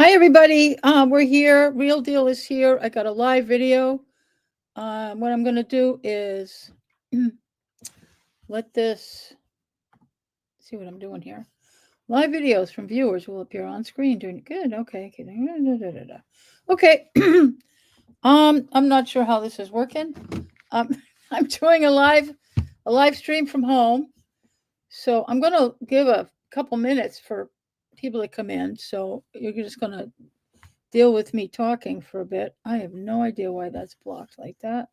Hi, everybody. We're here. Real Deal is here. I got a live video. What I'm going to do is let this see what I'm doing here. Live videos from viewers will appear on screen during good. Okay. Okay. I'm not sure how this is working. Um, I'm doing a live stream from home. So I'm going to give a couple minutes for people to come in. So you're just going to deal with me talking for a bit. I have no idea why that's blocked like that.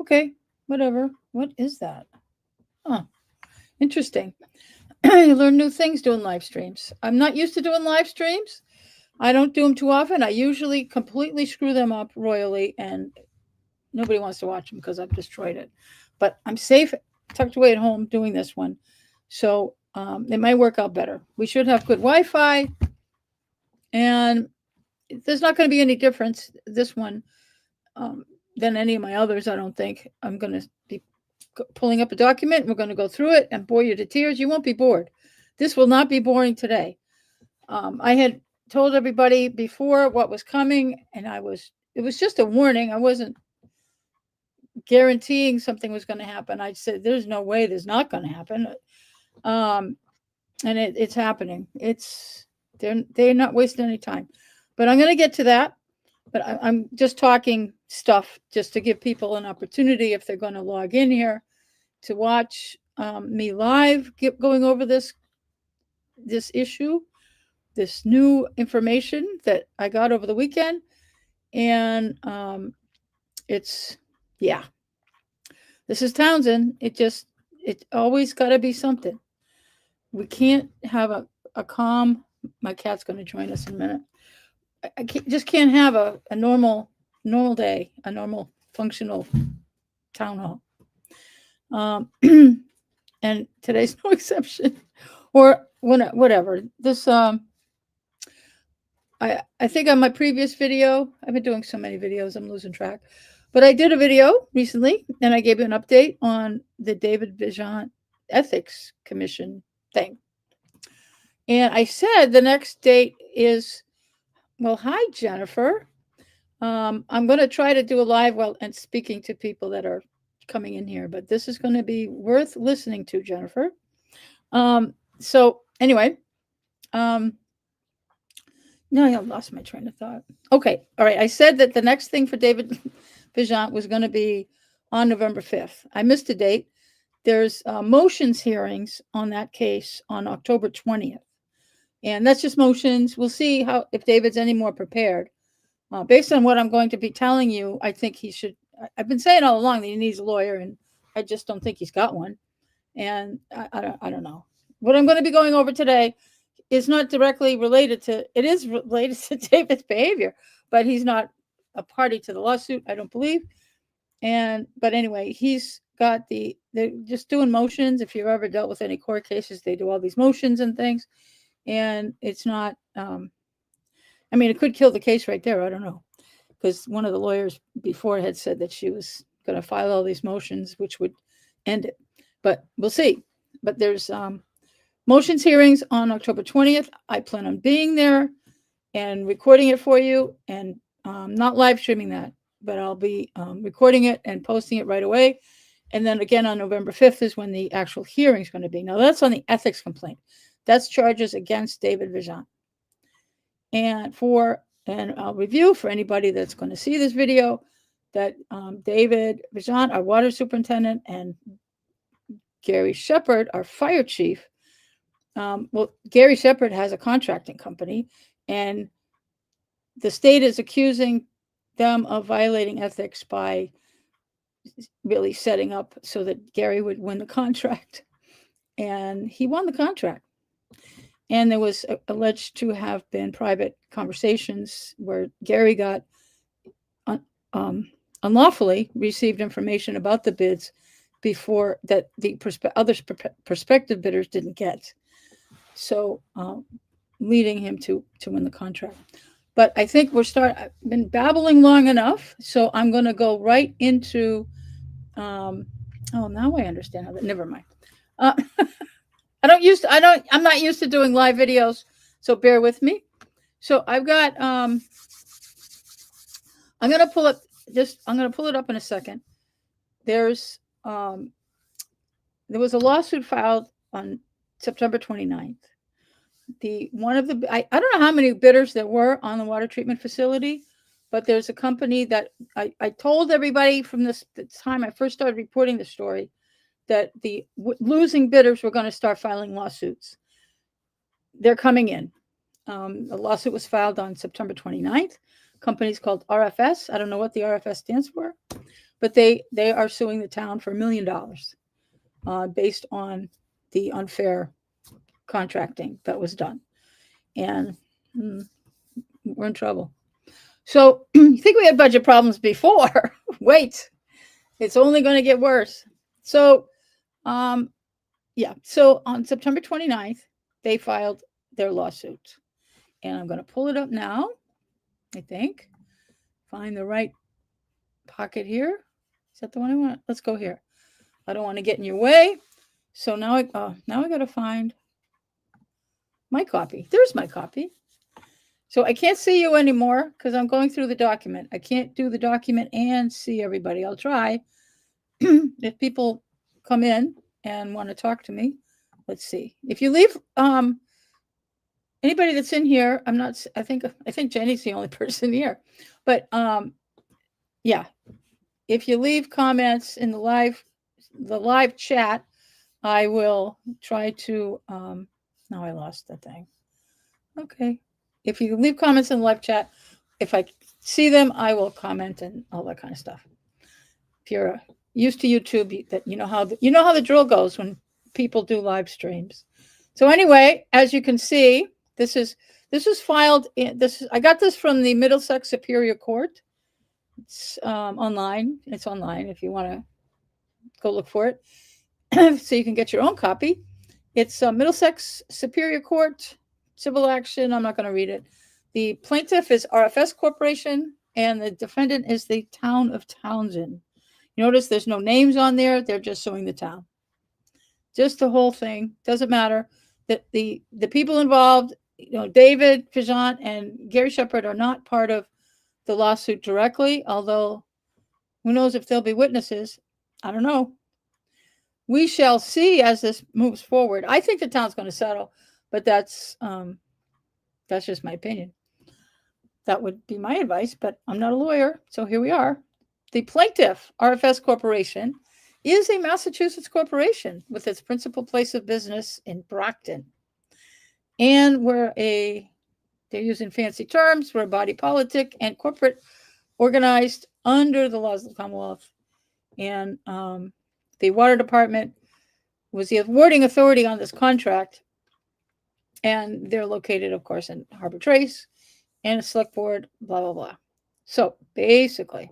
Okay, whatever. What is that? Huh, interesting. You learn new things doing live streams. I'm not used to doing live streams. I don't do them too often. I usually completely screw them up royally, and nobody wants to watch them because I've destroyed it. But I'm safe, tucked away at home doing this one. So it might work out better. We should have good Wi-Fi, and there's not going to be any difference this one than any of my others. I don't think. I'm going to be pulling up a document. We're going to go through it and bore you to tears. You won't be bored. This will not be boring today. I had told everybody before what was coming, and it was just a warning. I wasn't guaranteeing something was going to happen. I said there's no way there's not going to happen. And it's happening. They're not wasting any time. But I'm going to get to that. But I'm just talking stuff just to give people an opportunity, if they're going to log in here, to watch me live, going over this issue, this new information that I got over the weekend. And this is Townsend. It always got to be something. We can't have a calm. My cat's going to join us in a minute. I just can't have a normal day, a normal functional town hall. And today's no exception. Or whatever. This I think on my previous video, I've been doing so many videos, I'm losing track. But I did a video recently, and I gave you an update on the David Vizant Ethics Commission thing. And I said the next date is, well, hi, Jennifer. I'm going to try to do a live and speaking to people that are coming in here, but this is going to be worth listening to, Jennifer. So anyway, no, I lost my train of thought. Okay. All right. I said that the next thing for David Vizant was going to be on November 5th. I missed a date. There's motions hearings on that case on October 20th. And that's just motions. We'll see if David's any more prepared. Based on what I'm going to be telling you, I think he should. I've been saying all along that he needs a lawyer, and I just don't think he's got one. And I don't know. What I'm going to be going over today is not directly related to. It is related to David's behavior, but he's not a party to the lawsuit, I don't believe. But anyway, he's got they're just doing motions. If you've ever dealt with any court cases, they do all these motions and things. And it's not, it could kill the case right there. I don't know. Because one of the lawyers before had said that she was going to file all these motions, which would end it. But we'll see. But there's motions hearings on October 20th. I plan on being there and recording it for you, and not live streaming that, but I'll be recording it and posting it right away. And then again on November 5th is when the actual hearing is going to be. Now that's on the ethics complaint. That's charges against David Vizant. And I'll review for anybody that's going to see this video that David Vizant, our water superintendent, and Gary Shepard, our fire chief. Gary Shepard has a contracting company, and the state is accusing them of violating ethics by really setting up so that Gary would win the contract. And he won the contract. And there was alleged to have been private conversations where Gary got unlawfully received information about the bids before that the other prospective bidders didn't get. So leading him to win the contract. But I think I've been babbling long enough, so I'm going to go right into. Now I understand how that. Never mind. I'm not used to doing live videos, so bear with me. So I've got I'm gonna pull up I'm gonna pull it up in a second. There's there was a lawsuit filed on September 29th. I don't know how many bidders there were on the water treatment facility, but there's a company that I told everybody from the time I first started reporting the story that the losing bidders were going to start filing lawsuits. They're coming in. The lawsuit was filed on September 29th. Company's called RFS. I don't know what the RFS stands for, but they are suing the town for $1 million based on the unfair contracting that was done. And we're in trouble. So you think we had budget problems before? Wait, it's only going to get worse. So, yeah. So on September 29th, they filed their lawsuit. And I'm going to pull it up now, I think. Find the right pocket here. Is that the one I want? Let's go here. I don't want to get in your way. So now I got to find my copy. There's my copy. So I can't see you anymore because I'm going through the document. I can't do the document and see everybody. I'll try. If people come in and want to talk to me, let's see. If you leave, anybody that's in here, I think Jenny's the only person here, but yeah, if you leave comments in the live chat, I will try to, now I lost the thing. Okay. If you leave comments in the live chat, if I see them, I will comment and all that kind of stuff. If you're used to YouTube, that you know how the drill goes when people do live streams. So anyway, as you can see, this is filed in I got this from the Middlesex Superior Court. It's online. It's online if you want to go look for it, so you can get your own copy. It's Middlesex Superior Court civil action. I'm not going to read it. The plaintiff is RFS Corporation, and the defendant is the town of Townsend. You notice there's no names on there. They're just suing the town. Just the whole thing. Doesn't matter. That the people involved, David Vigent and Gary Shepard are not part of the lawsuit directly, although who knows if they'll be witnesses. I don't know. We shall see as this moves forward. I think the town's going to settle, but that's just my opinion. That would be my advice, but I'm not a lawyer, so here we are. The plaintiff, RFS Corporation, is a Massachusetts corporation with its principal place of business in Brockton. And they're using fancy terms, we're a body politic and corporate organized under the laws of the Commonwealth. And the water department was the awarding authority on this contract. And they're located, of course, in Harbor Trace and a select board, blah, blah, blah. So basically,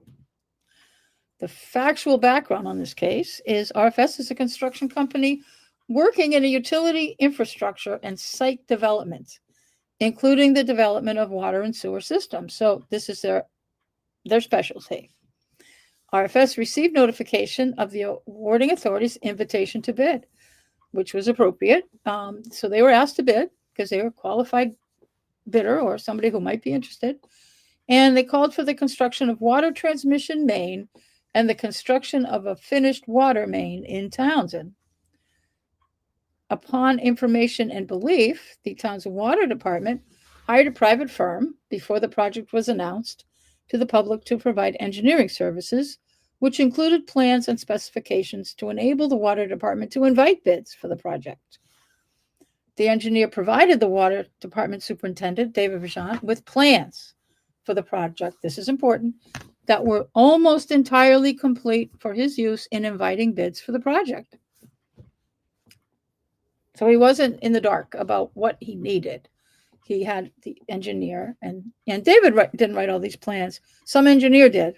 the factual background on this case is RFS is a construction company working in a utility infrastructure and site development, including the development of water and sewer systems. So this is their specialty. RFS received notification of the awarding authority's invitation to bid, which was appropriate. So they were asked to bid because they were a qualified bidder or somebody who might be interested. And they called for the construction of water transmission main and the construction of a finished water main in Townsend. Upon information and belief, the Townsend Water Department hired a private firm before the project was announced to the public to provide engineering services, which included plans and specifications to enable the water department to invite bids for the project. The engineer provided the water department superintendent, David Vigent, with plans for the project, this is important, that were almost entirely complete for his use in inviting bids for the project. So he wasn't in the dark about what he needed. He had the engineer, and David didn't write all these plans. Some engineer did,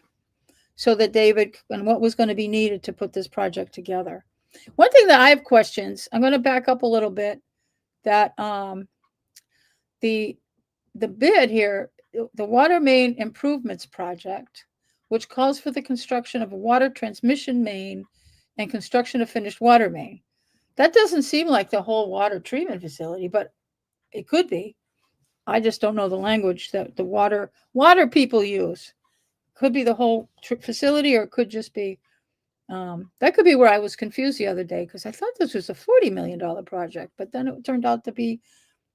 so that David and what was going to be needed to put this project together. One thing that I have questions, I'm going to back up a little bit, that the bid here, the Water Main Improvements Project, which calls for the construction of a water transmission main and construction of finished water main. That doesn't seem like the whole water treatment facility, but it could be. I just don't know the language that the water people use. Could be the whole facility, or it could just be that could be where I was confused the other day, because I thought this was a $40 million project, but then it turned out to be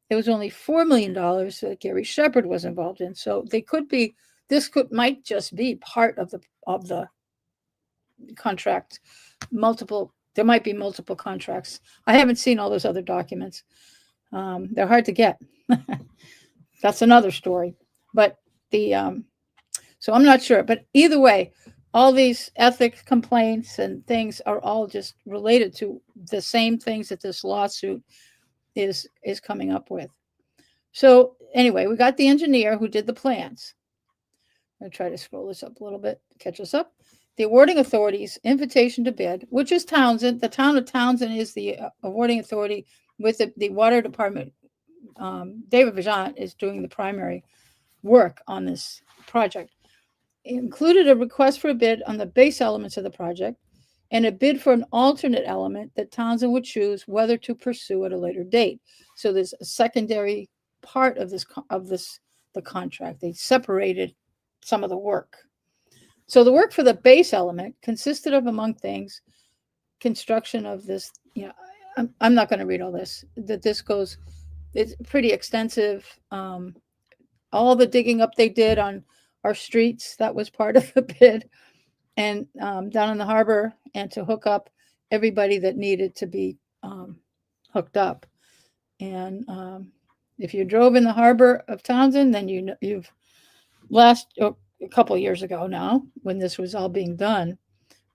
it was only $4 million that Gary Shepherd was involved in. So they could be might just be part of the contract. There might be multiple contracts. I haven't seen all those other documents. They're hard to get. That's another story. But so I'm not sure. But either way, all these ethics complaints and things are all just related to the same things that this lawsuit is coming up with. So anyway, we got the engineer who did the plans. I'm going to try to scroll this up a little bit, catch us up. The awarding authority's invitation to bid, which is Townsend. The town of Townsend is the awarding authority, with the water department. David Vigeant is doing the primary work on this project. It included a request for a bid on the base elements of the project and a bid for an alternate element that Townsend would choose whether to pursue at a later date. So there's a secondary part of the contract. They separated some of the work. So the work for the base element consisted of, among things, construction of this. I'm not going to read all this. It's pretty extensive. All the digging up they did on our streets, that was part of the bid, and down in the harbor, and to hook up everybody that needed to be hooked up. And if you drove in the harbor of Townsend, then you've a couple of years ago now, when this was all being done,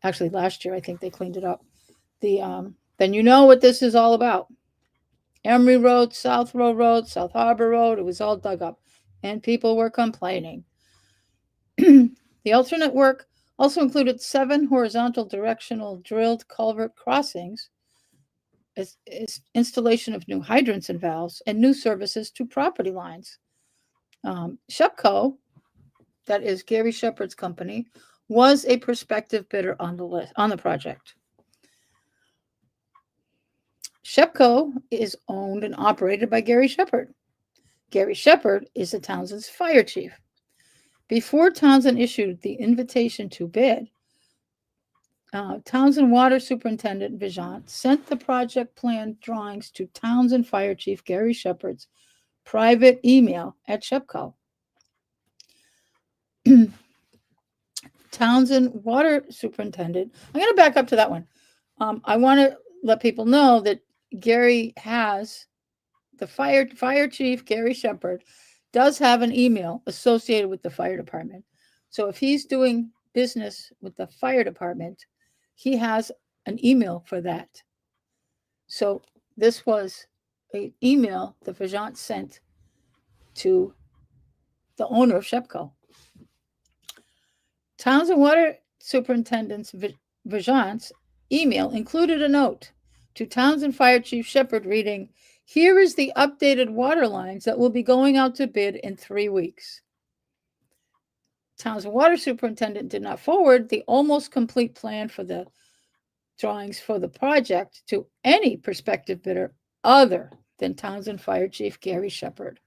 actually last year, I think they cleaned it up. Then you know what this is all about. Emery Road, South Road, South Harbor Road, it was all dug up, and people were complaining. The alternate work also included 7 horizontal directional drilled culvert crossings, installation of new hydrants and valves, and new services to property lines. Shepco, that is Gary Shepherd's company, was a prospective bidder on the project. Shepco is owned and operated by Gary Shepherd. Gary Shepherd is the Townsend's fire chief. Before Townsend issued the invitation to bid, Townsend Water Superintendent Vigeant sent the project plan drawings to Townsend Fire Chief Gary Shepherd's private email at Shepco. Townsend Water Superintendent. I'm going to back up to that one. I want to let people know that Gary has the fire chief, Gary Shepherd, does have an email associated with the fire department. So if he's doing business with the fire department, he has an email for that. So this was an email that Vigeant sent to the owner of Shepco. Townsend Water Superintendent Vigeant's email included a note to Townsend Fire Chief Shepherd reading, "Here is the updated water lines that will be going out to bid in 3 weeks." Townsend Water Superintendent did not forward the almost complete plan for the drawings for the project to any prospective bidder other than Townsend Fire Chief Gary Shepherd.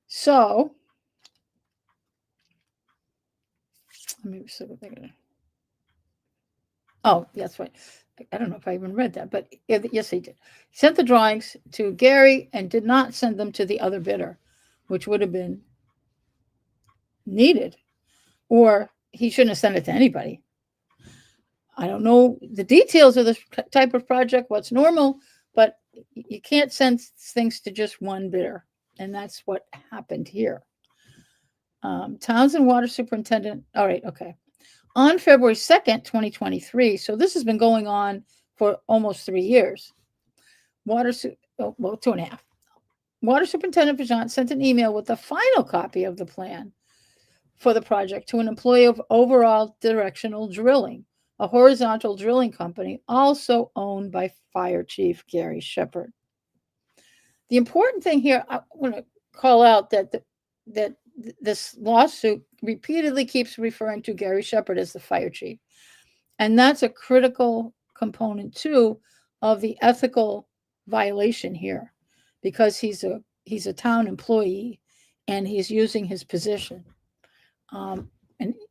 So, let me see what they're going to. Oh, that's right. I don't know if I even read that, but yes, he did. He sent the drawings to Gary and did not send them to the other bidder, which would have been needed, or he shouldn't have sent it to anybody. I don't know the details of this type of project, what's normal, but you can't send things to just one bidder, and that's what happened here. Townsend Water Superintendent, all right, okay. On February 2nd, 2023, so this has been going on for almost 3 years, 2.5. Water Superintendent Vigeant sent an email with the final copy of the plan for the project to an employee of Overall Directional Drilling, a horizontal drilling company also owned by Fire Chief Gary Shepherd. The important thing here, I want to call out that this lawsuit repeatedly keeps referring to Gary Shepherd as the fire chief. And that's a critical component, too, of the ethical violation here, because he's a he's a town employee and he's using his position. And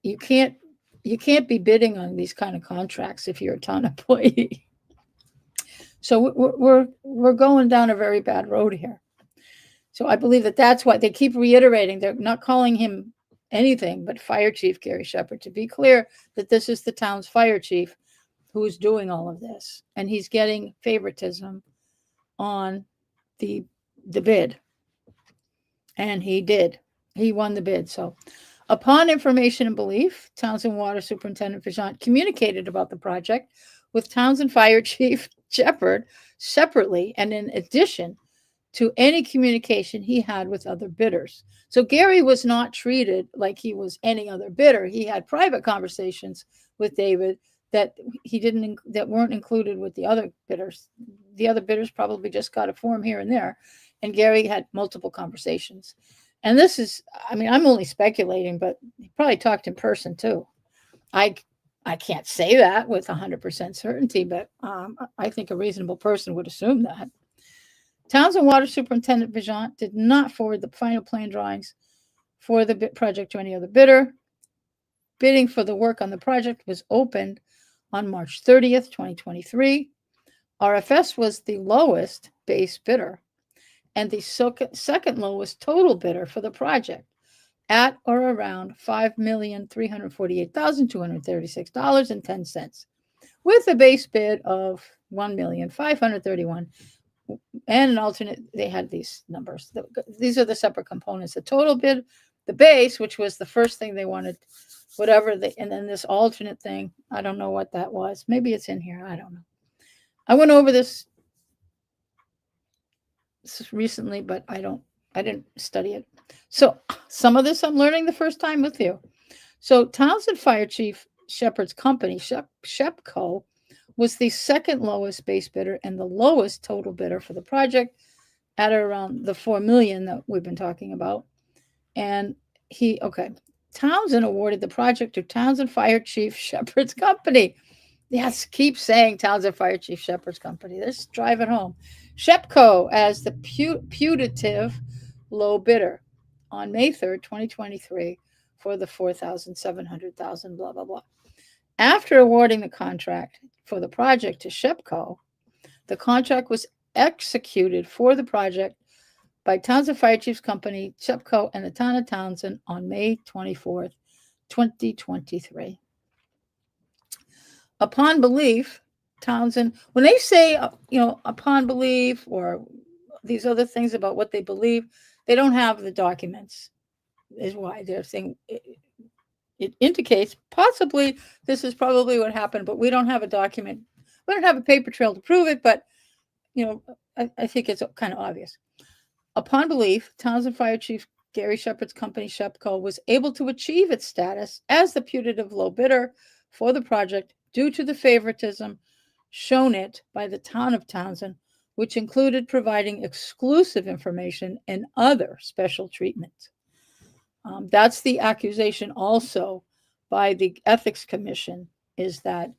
you can't be bidding on these kind of contracts if you're a town employee. So we're going down a very bad road here. So I believe that that's why they keep reiterating they're not calling him anything but Fire Chief Gary Shepard, to be clear that this is the town's fire chief who is doing all of this, and he's getting favoritism on the bid. And he won the bid. So upon information and belief, Townsend Water Superintendent Vijant communicated about the project with Townsend Fire Chief Shepard separately and in addition to any communication he had with other bidders. So Gary was not treated like he was any other bidder. He had private conversations with David that weren't included with the other bidders. The other bidders probably just got a form here and there, and Gary had multiple conversations. And this is, I mean, I'm only speculating, but he probably talked in person too. I can't say that with 100% certainty, but I think a reasonable person would assume that. Townsend Water Superintendent Vijant did not forward the final plan drawings for the project to any other bidder. Bidding for the work on the project was opened on March 30th, 2023. RFS was the lowest base bidder and the second lowest total bidder for the project at or around $5,348,236.10, with a base bid of $1,531,000 and an alternate. They had these numbers. These are the separate components. The total bid, the base, which was the first thing they wanted, and then this alternate thing. I don't know what that was. Maybe it's in here. I don't know. I went over this recently, but I didn't study it. So some of this I'm learning the first time with you. So Townsend Fire Chief Shepard's company, Shepco, was the second lowest base bidder and the lowest total bidder for the project at around the $4 million that we've been talking about. And Townsend awarded the project to Townsend Fire Chief Shepard's company. Yes, keep saying Townsend Fire Chief Shepard's company. Let's drive it home. Shepco as the putative low bidder on May 3rd, 2023 for the $4,700,000, blah, blah, blah. After awarding the contract for the project to Shepco, the contract was executed for the project by Townsend Fire Chief's company, Shepco, and the town of Townsend on May 24th, 2023. Upon belief, Townsend, when they say, upon belief or these other things about what they believe, they don't have the documents, is why they're saying it indicates possibly this is probably what happened, but we don't have a document. We don't have a paper trail to prove it, but, I think it's kind of obvious. Upon belief, Townsend Fire Chief Gary Shepard's company, Shepco, was able to achieve its status as the putative low bidder for the project due to the favoritism shown it by the town of Townsend, which included providing exclusive information and other special treatment. That's the accusation also by the Ethics Commission, is that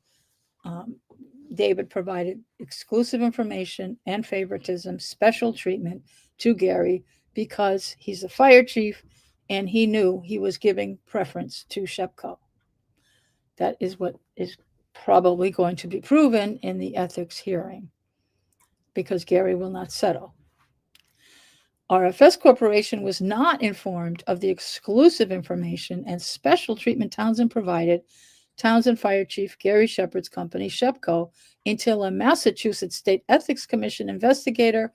David provided exclusive information and favoritism, special treatment to Gary because he's a fire chief and he knew he was giving preference to Shepco. That is what is probably going to be proven in the ethics hearing because Gary will not settle. RFS Corporation was not informed of the exclusive information and special treatment Townsend provided Townsend Fire Chief Gary Shepard's company, Shepco, until a Massachusetts State Ethics Commission investigator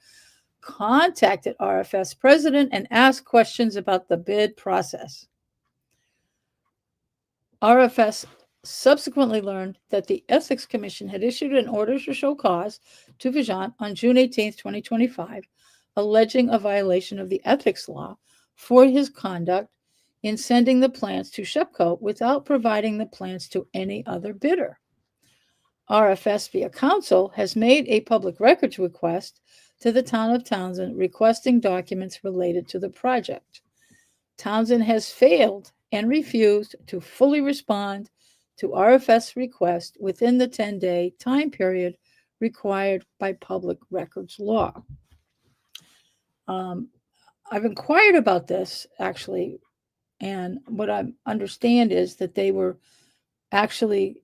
contacted RFS president and asked questions about the bid process. RFS subsequently learned that the Ethics Commission had issued an order to show cause to Vijant on June 18, 2025, alleging a violation of the ethics law for his conduct in sending the plans to Shepco without providing the plans to any other bidder. RFS via counsel has made a public records request to the town of Townsend requesting documents related to the project. Townsend has failed and refused to fully respond to RFS request within the 10-day time period required by public records law. I've inquired about this actually, and what I understand is that they were actually,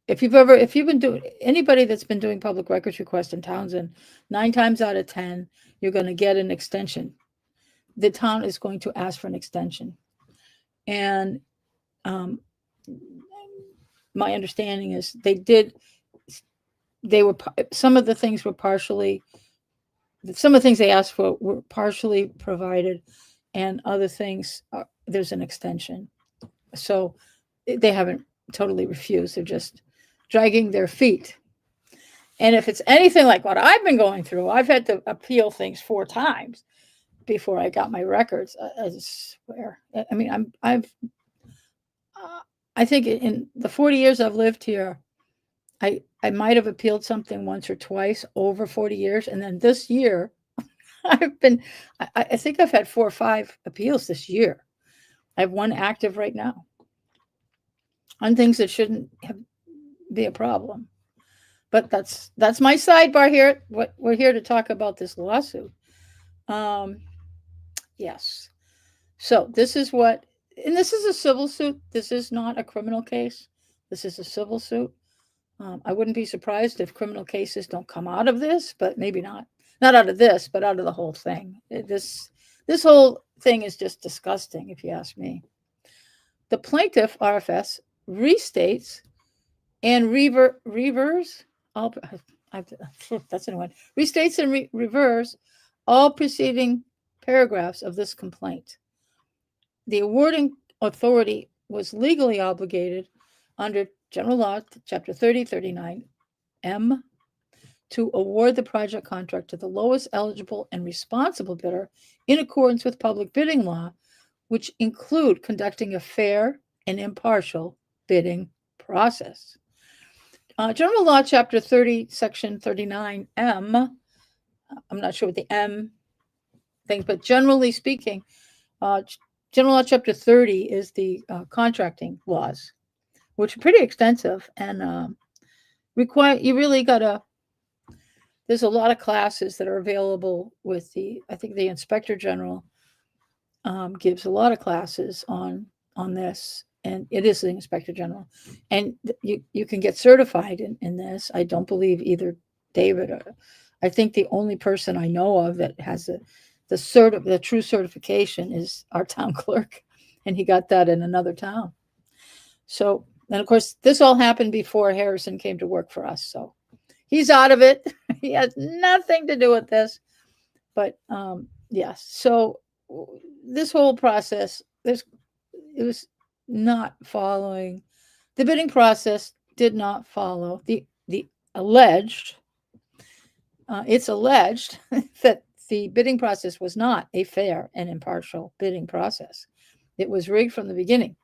if you've been doing, anybody that's been doing public records request in Townsend, 9 times out of 10, you're going to get an extension. The town is going to ask for an extension. And um, my understanding is some of the things were partially, some of the things they asked for were partially provided, and other things, there's an extension. So they haven't totally refused. They're just dragging their feet. And if it's anything like what I've been going through, I've had to appeal things 4 times before I got my records. I swear. I mean, I think in the 40 years I've lived here, I might have appealed something once or twice over 40 years, and then this year, I think I've had 4 or 5 appeals this year. I have 1 active right now on things that shouldn't be a problem. But that's my sidebar here. What we're here to talk about this lawsuit. Yes. So this is what, and this is a civil suit. This is not a criminal case. This is a civil suit. I wouldn't be surprised if criminal cases don't come out of this, but maybe not. Not out of this, but out of the whole thing. This whole thing is just disgusting, if you ask me. The plaintiff, RFS, restates and reverse all. That's a new one. Restates and reverse all preceding paragraphs of this complaint. The awarding authority was legally obligated under General Law, Chapter 30, 39M, to award the project contract to the lowest eligible and responsible bidder in accordance with public bidding law, which include conducting a fair and impartial bidding process. General Law, Chapter 30, Section 39M, I'm not sure what the M thing, but generally speaking, General Law, Chapter 30 is the contracting laws, which are pretty extensive and require, you really gotta, there's a lot of classes that are available with I think the Inspector General gives a lot of classes on this, and it is the Inspector General. And you can get certified in this. I don't believe either David or, I think the only person I know of that has the true certification is our town clerk, and he got that in another town. So, and of course, this all happened before Harrison came to work for us. So he's out of it. He has nothing to do with this. But yes, so this whole process, it was not following, the bidding process did not follow the alleged, it's alleged that the bidding process was not a fair and impartial bidding process. It was rigged from the beginning.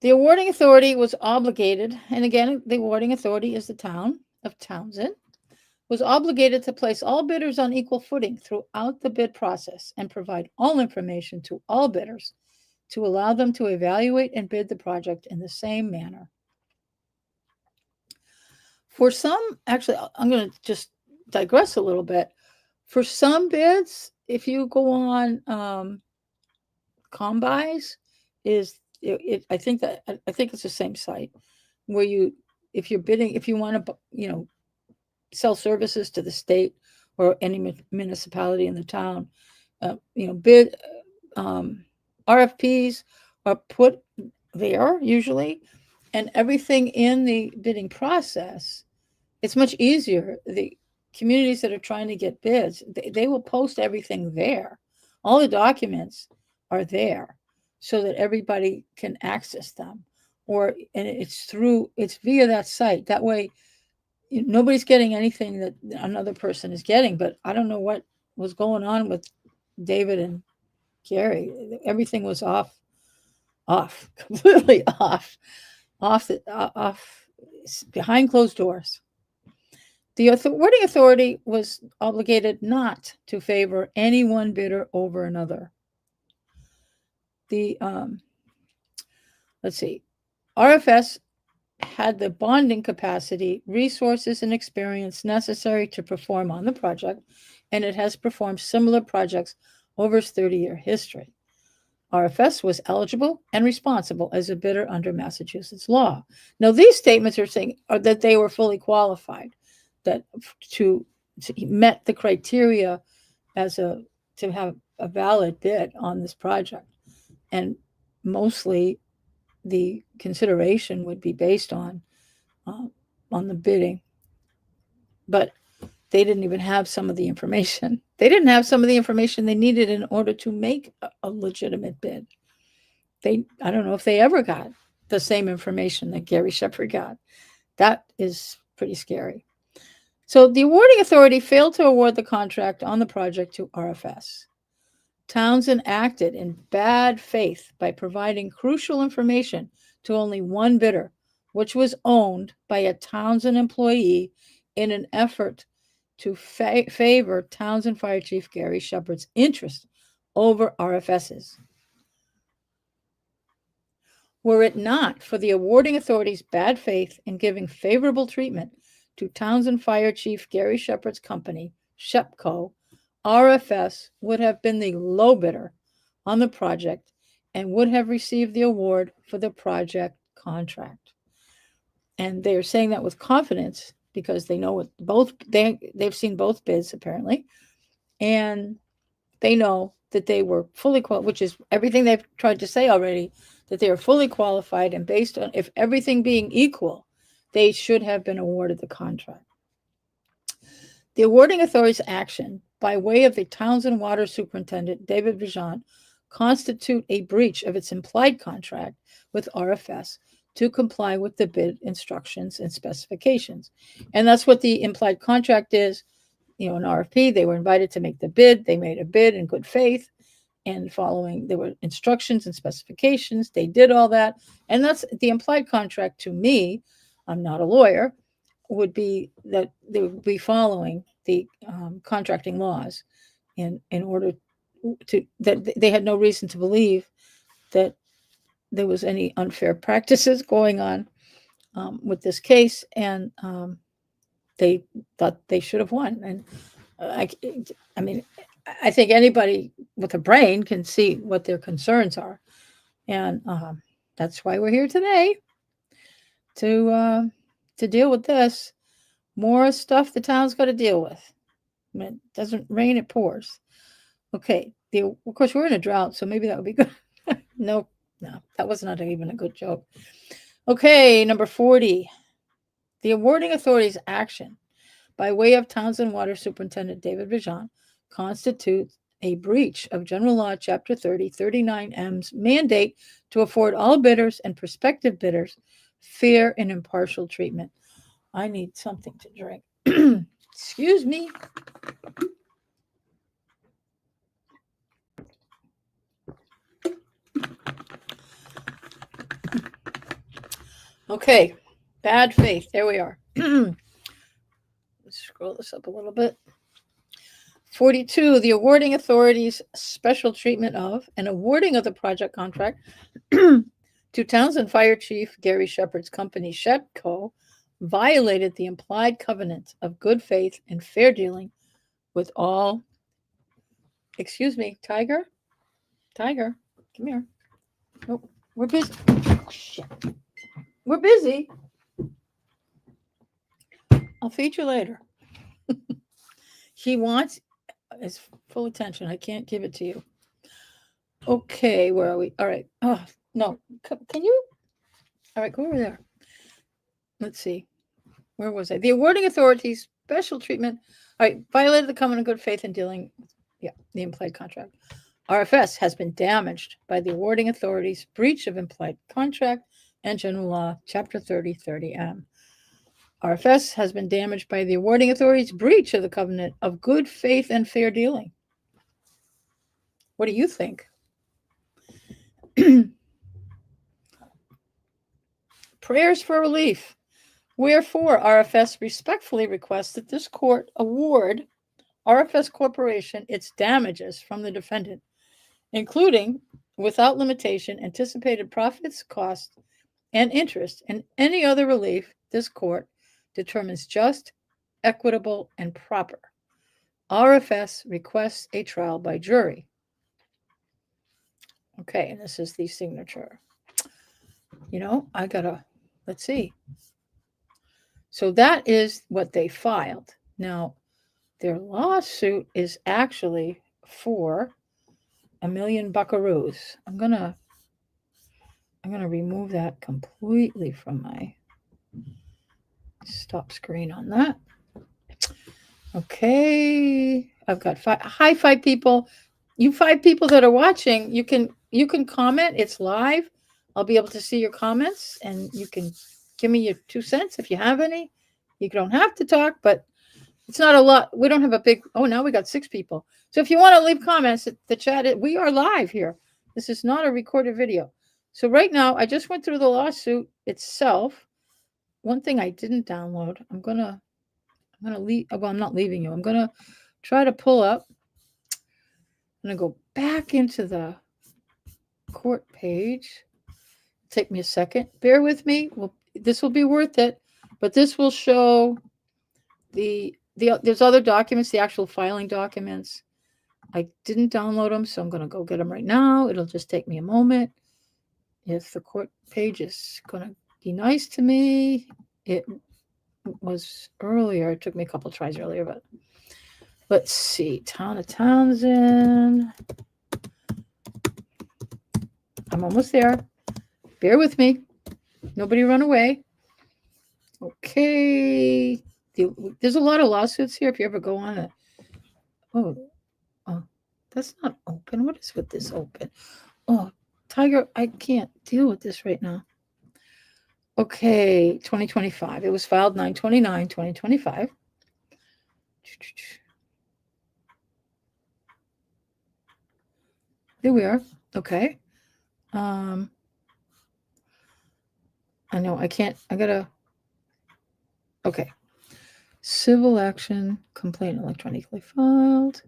The awarding authority was obligated, and again, the awarding authority is the town of Townsend, was obligated to place all bidders on equal footing throughout the bid process and provide all information to all bidders to allow them to evaluate and bid the project in the same manner. For some, actually, I'm going to just digress a little bit. For some bids, if you go on Combis, I think it's the same site where if you're bidding, if you want to, sell services to the state or any municipality in the town, bid RFPs are put there usually, and everything in the bidding process, it's much easier. The communities that are trying to get bids, they will post everything there. All the documents are there so that everybody can access them, and it's via that site. That way, nobody's getting anything that another person is getting. But I don't know what was going on with David and Gary. Everything was off, completely off, behind closed doors. The awarding authority was obligated not to favor any one bidder over another. The let's see, RFS had the bonding capacity, resources, and experience necessary to perform on the project, and it has performed similar projects over its 30-year history. RFS was eligible and responsible as a bidder under Massachusetts law. Now, these statements are saying that they were fully qualified, that to met the criteria to have a valid bid on this project, and mostly the consideration would be based on the bidding, but they didn't even have some of the information. They didn't have some of the information they needed in order to make a legitimate bid. I don't know if they ever got the same information that Gary Shepherd got. That is pretty scary. So the awarding authority failed to award the contract on the project to RFS. Townsend acted in bad faith by providing crucial information to only one bidder, which was owned by a Townsend employee, in an effort to favor Townsend Fire Chief Gary Shepherd's interest over RFS's. Were it not for the awarding authority's bad faith in giving favorable treatment to Townsend Fire Chief Gary Shepherd's company, SHEPCO, RFS would have been the low bidder on the project and would have received the award for the project contract. And they're saying that with confidence because they know they've seen both bids apparently, and they know that they were fully qualified, which is everything they've tried to say already, that they are fully qualified, and based on, if everything being equal, they should have been awarded the contract. The awarding authority's action by way of the Townsend Water Superintendent, David Vigeant, constitute a breach of its implied contract with RFS to comply with the bid instructions and specifications. And that's what the implied contract is. An RFP, they were invited to make the bid. They made a bid in good faith, and there were instructions and specifications. They did all that. And that's the implied contract to me. I'm not a lawyer. Would be that they would be following the contracting laws in order to, that they had no reason to believe that there was any unfair practices going on with this case, and they thought they should have won. And I mean, I think anybody with a brain can see what their concerns are, and that's why we're here today to deal with this. More stuff the town's got to deal with. It doesn't rain, it pours. Okay, of course, we're in a drought, so maybe that would be good. No, that was not even a good joke. Okay, number 40. The awarding authority's action by way of Townsend Water Superintendent David Vigeant constitutes a breach of General Law, Chapter 30, 39M's mandate to afford all bidders and prospective bidders fair and impartial treatment. I need something to drink. Excuse me. Okay, bad faith. There we are. Let's scroll this up a little bit. 42, the awarding authority's special treatment of and awarding of the project contract to Townsend Fire Chief Gary Shepherd's company, SHEPCO, violated the implied covenant of good faith and fair dealing with all. Excuse me, Tiger, come here. Oh, we're busy. Oh, shit. We're busy. I'll feed you later. He wants his full attention. I can't give it to you. Okay, where are we? All right. Oh, no. Can you? All right, go over there. Let's see. Where was I? The awarding authority's special treatment. All right, violated the covenant of good faith in dealing with, the implied contract. RFS has been damaged by the awarding authority's breach of implied contract and General Law, Chapter 30, 30M. RFS has been damaged by the awarding authority's breach of the covenant of good faith and fair dealing. What do you think? Prayers for relief. Wherefore, RFS respectfully requests that this court award RFS Corporation its damages from the defendant, including, without limitation, anticipated profits, costs, and interest in any other relief this court determines just, equitable, and proper. RFS requests a trial by jury. Okay, and this is the signature. I gotta, let's see. So that is what they filed. Now, their lawsuit is actually for $1 million buckaroos. I'm gonna remove that completely from my stop screen on that. Okay, I've got five people. You 5 people that are watching, you can comment. It's live. I'll be able to see your comments, and you can give me your 2 cents if you have any. You don't have to talk, but it's not a lot. We don't have a big. Oh, now we got 6 people. So if you want to leave comments, the chat. We are live here. This is not a recorded video. So right now, I just went through the lawsuit itself. One thing I didn't download. I'm gonna leave. Well, I'm not leaving you. I'm gonna try to pull up. I'm gonna go back into the court page. Take me a second. Bear with me. Well, this will be worth it. But this will show there's other documents, the actual filing documents. I didn't download them, so I'm going to go get them right now. It'll just take me a moment. If the court page is going to be nice to me, it was earlier. It took me a couple tries earlier, but let's see. Town of Townsend. I'm almost there. Bear with me. Nobody run away. Okay. There's a lot of lawsuits here. If you ever go on it. Oh, that's not open. What is with this open? Oh, Tiger, I can't deal with this right now. Okay, 2025. It was filed 9/29/2025. There we are. Okay. I know I can't. I gotta. Okay. Civil action complaint electronically filed.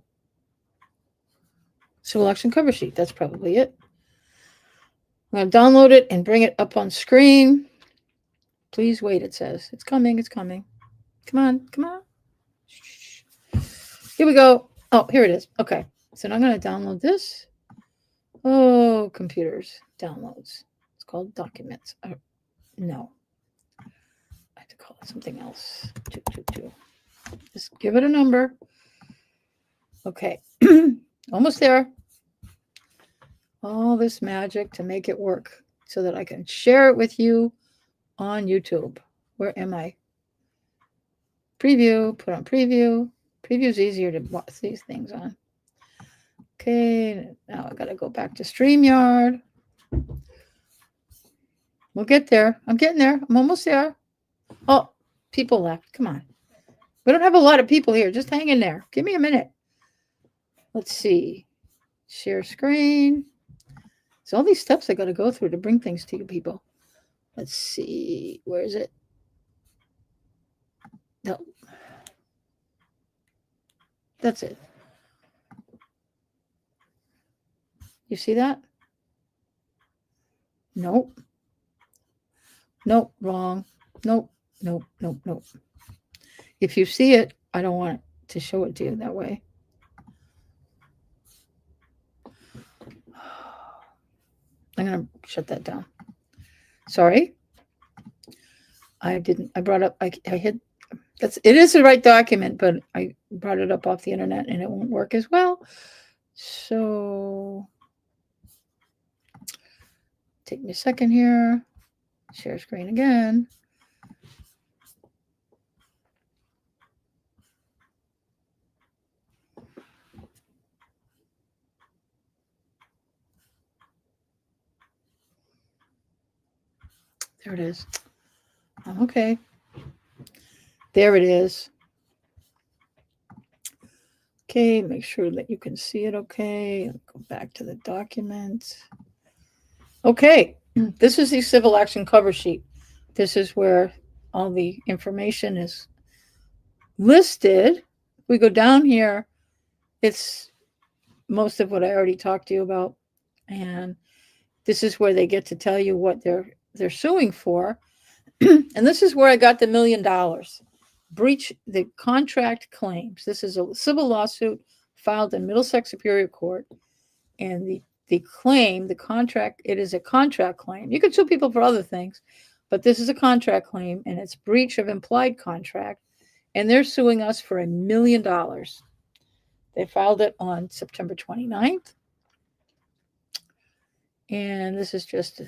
Civil action cover sheet. That's probably it. I'm going to download it and bring it up on screen. Please wait, it says. It's coming. It's coming. Come on. Come on. Here we go. Oh, here it is. Okay. So now I'm going to download this. Oh, computers. Downloads. It's called documents. No. I have to call it something else. 222. Just give it a number. Okay. Almost there. All this magic to make it work so that I can share it with you on YouTube. Where am I? Preview. Put on preview. Preview is easier to watch these things on. Okay. Now I got to go back to StreamYard. We'll get there. I'm getting there. I'm almost there. Oh, people left. Come on. We don't have a lot of people here. Just hang in there. Give me a minute. Let's see. Share screen. So all these steps I got to go through to bring things to you people. Let's see. Where is it? No. That's it. You see that? Nope. Nope. Wrong. Nope. Nope. Nope. Nope. If you see it, I don't want to show it to you that way. I'm going to shut that down. Sorry. I brought up, I hit, it is the right document, but I brought it up off the internet and it won't work as well. So take me a second here. Share screen again. There it is. Okay. There it is. Okay, make sure that you can see it okay. Go back to the document. Okay, this is the civil action cover sheet. This is where all the information is listed. We go down here, it's most of what I already talked to you about. And this is where they get to tell you what their they're suing for, and this is where I got the $1 million. Breach the contract claims. This is a civil lawsuit filed in Middlesex Superior Court, and the claim, the contract, it is a contract claim. You can sue people for other things, but this is a contract claim, and it's breach of implied contract, and they're suing us for $1 million. They filed it on September 29th, and this is just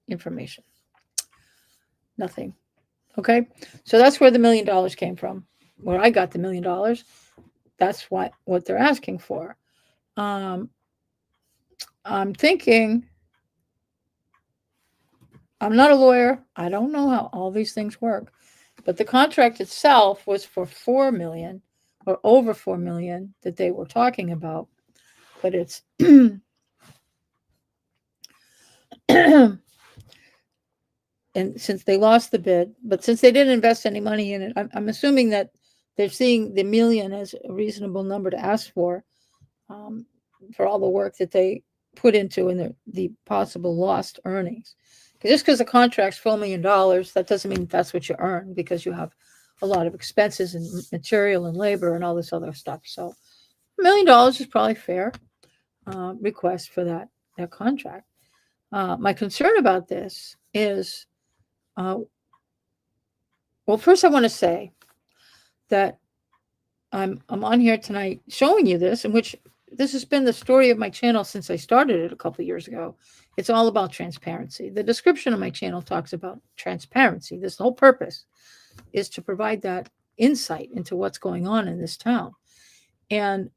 information. Nothing. Okay, so that's where the $1 million came from, where I got the $1 million. That's what they're asking for. I'm thinking, I'm not a lawyer. I don't know how all these things work, but the contract itself was for $4 million or over $4 million that they were talking about. But it's and since they lost the bid, but since they didn't invest any money in it, I'm assuming that they're seeing the $1 million as a reasonable number to ask for all the work that they put into and the possible lost earnings. Just because the contract's $4 million, that doesn't mean that's what you earn, because you have a lot of expenses and material and labor and all this other stuff. So $1 million is probably fair request for that contract. My concern about this is, well, first I want to say that I'm on here tonight showing you this, in which this has been the story of my channel since I started it a couple of years ago. It's all about transparency. The description of my channel talks about transparency. This whole purpose is to provide that insight into what's going on in this town. And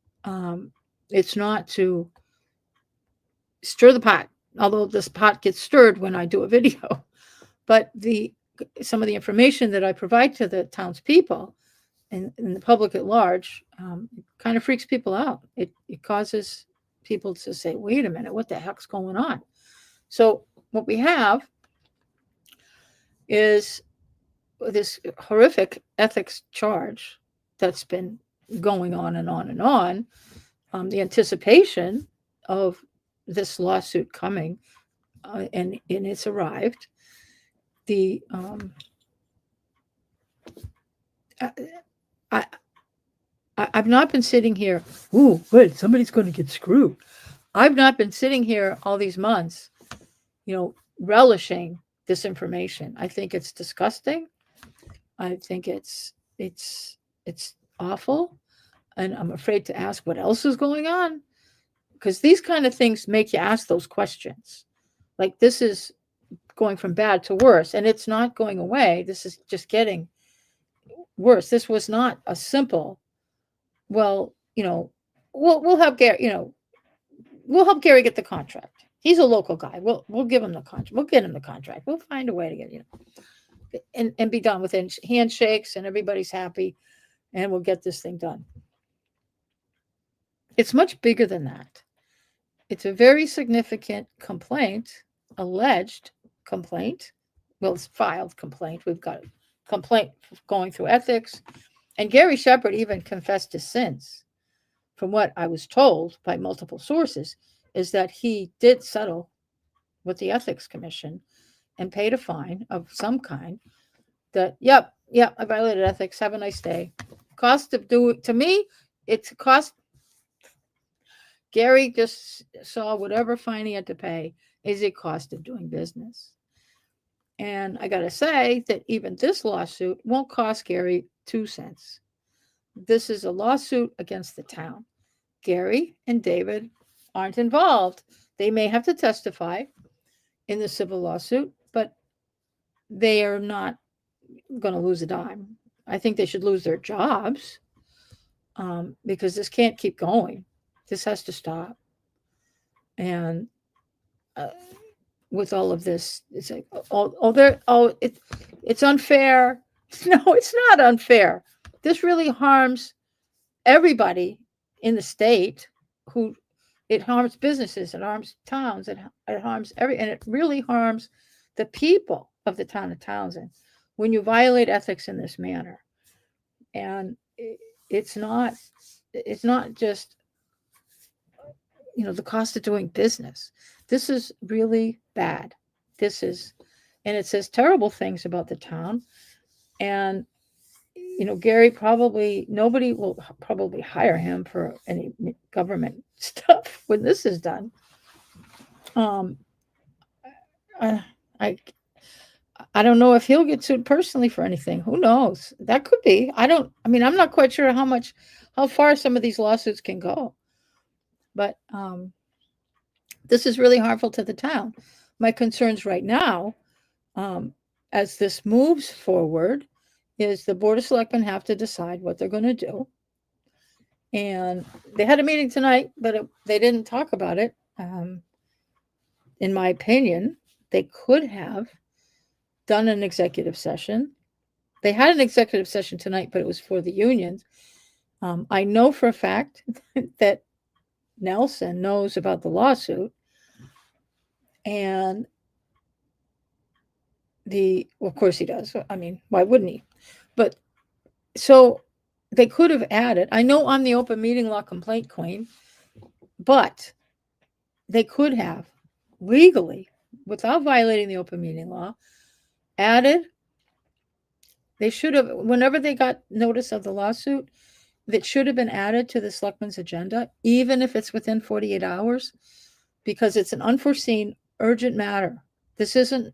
it's not to stir the pot, although this pot gets stirred when I do a video. But some of the information that I provide to the townspeople and the public at large kind of freaks people out. It causes people to say, wait a minute, what the heck's going on? So what we have is this horrific ethics charge that's been going on and on and on. The anticipation of this lawsuit coming, and it's arrived. I've not been sitting here, ooh, good, somebody's going to get screwed. I've not been sitting here all these months, relishing this information. I think it's disgusting. I think it's awful. And I'm afraid to ask what else is going on, because these kind of things make you ask those questions. Like, this is going from bad to worse, and it's not going away. This is just getting worse. This was not a simple, well, we'll help Gary, we'll help Gary get the contract. He's a local guy. We'll give him the contract. We'll get him the contract. We'll find a way to get, and be done with it. Handshakes and everybody's happy, and we'll get this thing done. It's much bigger than that. It's a very significant complaint, alleged complaint. Well, it's filed complaint. We've got a complaint going through ethics. And Gary Shepard even confessed his sins. From what I was told by multiple sources, is that he did settle with the Ethics Commission and paid a fine of some kind. That, yep, I violated ethics. Have a nice day. Cost of doing, to me, it's a cost. Gary just saw whatever fine he had to pay is a cost of doing business. And I got to say that even this lawsuit won't cost Gary 2 cents. This is a lawsuit against the town. Gary and David aren't involved. They may have to testify in the civil lawsuit, but they are not going to lose a dime. I think they should lose their jobs because this can't keep going. This has to stop. And with all of this, it's like, it's unfair. No, it's not unfair. This really harms everybody in the state. It harms businesses, it harms towns, it harms and it really harms the people of the town of Townsend when you violate ethics in this manner. And it's not just the cost of doing business. This is really bad. This is and it says terrible things about the town. And Gary nobody will probably hire him for any government stuff when this is done. Um, I, I don't know if he'll get sued personally for anything. Who knows? That could be. I'm not quite sure how far some of these lawsuits can go. But this is really harmful to the town. My concerns right now, as this moves forward, is the Board of Selectmen have to decide what they're going to do. And they had a meeting tonight, but they didn't talk about it. In my opinion, they could have done an executive session. They had an executive session tonight, but it was for the unions. I know for a fact that Nelson knows about the lawsuit, and of course he does. I mean, why wouldn't he? But so they could have added, I know I'm the open meeting law complaint queen, but they could have legally, without violating the open meeting law, added, they should have, whenever they got notice of the lawsuit, that should have been added to the selectmen's agenda, even if it's within 48 hours, because it's an unforeseen, urgent matter. This isn't,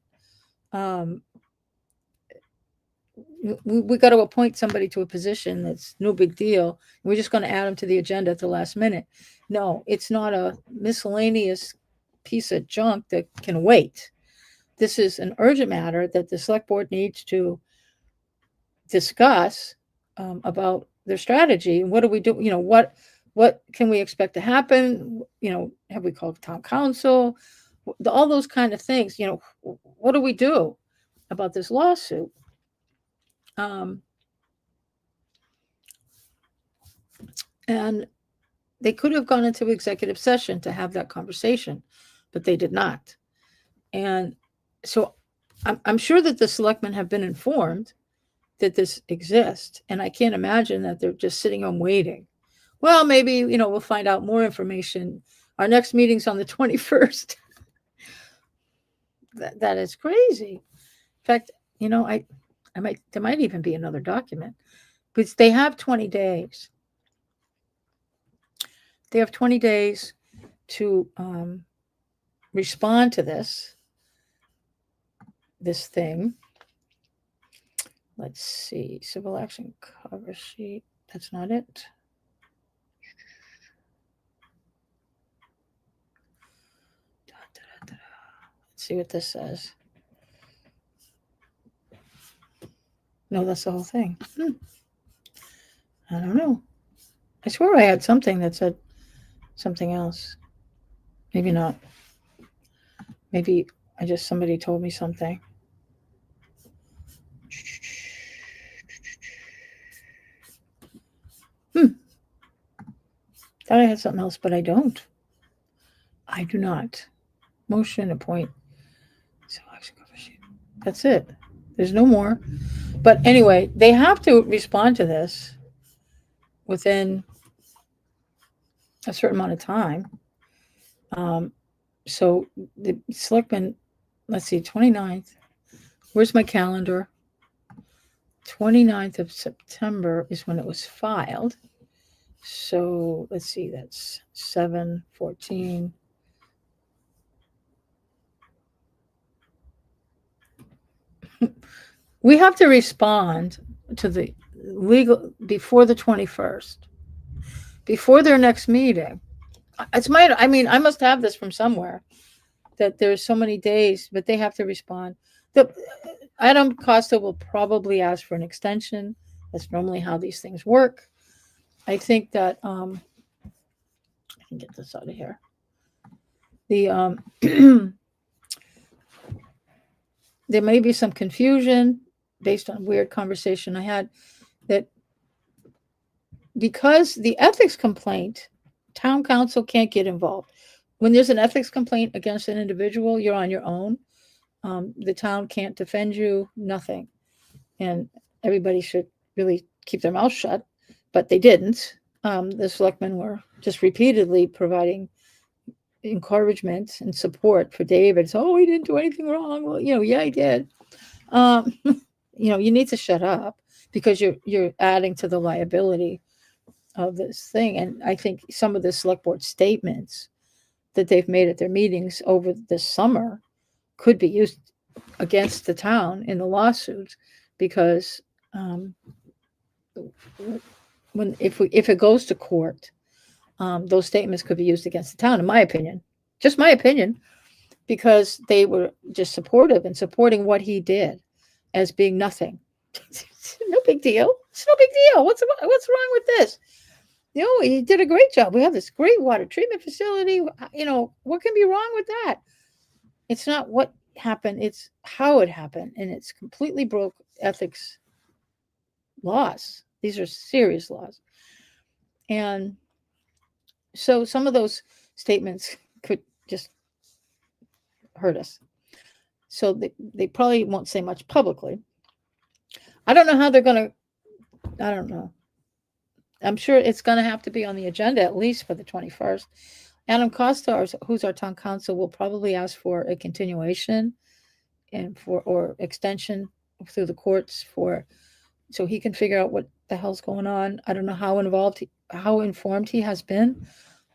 we got to appoint somebody to a position that's no big deal. We're just going to add them to the agenda at the last minute. No, it's not a miscellaneous piece of junk that can wait. This is an urgent matter that the select board needs to discuss about their strategy. And what do we do? What can we expect to happen? Have we called town council? All those kind of things. What do we do about this lawsuit? And they could have gone into executive session to have that conversation, but they did not. And so I'm sure that the selectmen have been informed that this exists, and I can't imagine that they're just sitting home waiting. Well, maybe, we'll find out more information. Our next meeting's on the 21st. That is crazy. In fact, there might even be another document, because they have 20 days. They have 20 days to respond to this thing. Let's see, civil action cover sheet. That's not it. Let's see what this says. No, that's the whole thing. I don't know. I swear I had something that said something else. Maybe not. Maybe somebody told me something. Thought I had something else, but I don't. I do not. Motion, appoint. That's it. There's no more. But anyway, they have to respond to this within a certain amount of time. So the selectmen, let's see, 29th. Where's my calendar? 29th of September is when it was filed. So let's see, that's 7/14. We have to respond to the legal before the 21st, before their next meeting. I must have this from somewhere, that there's so many days, but they have to respond. Adam Costa will probably ask for an extension. That's normally how these things work. I think that I can get this out of here. There may be some confusion based on a weird conversation I had, that because the ethics complaint, town council can't get involved. When there's an ethics complaint against an individual, you're on your own. The town can't defend you, nothing. And everybody should really keep their mouth shut, but they didn't. The selectmen were just repeatedly providing encouragement and support for David. So, oh, he didn't do anything wrong. Well, yeah, he did. You need to shut up because you're adding to the liability of this thing. And I think some of the select board statements that they've made at their meetings over this summer could be used against the town in the lawsuits because if it goes to court, those statements could be used against the town, in my opinion. Just my opinion, because they were just supportive and supporting what he did as being nothing. No big deal. It's no big deal. What's wrong with this? He did a great job. We have this great water treatment facility. What can be wrong with that? It's not what happened, it's how it happened. And it's completely broke ethics laws. These are serious laws. And so some of those statements could just hurt us. So they probably won't say much publicly. I don't know how they're going to, I don't know. I'm sure it's going to have to be on the agenda at least for the 21st. Adam Costa, who's our town council, will probably ask for a continuation or extension through the courts so he can figure out what the hell's going on. I don't know how informed he has been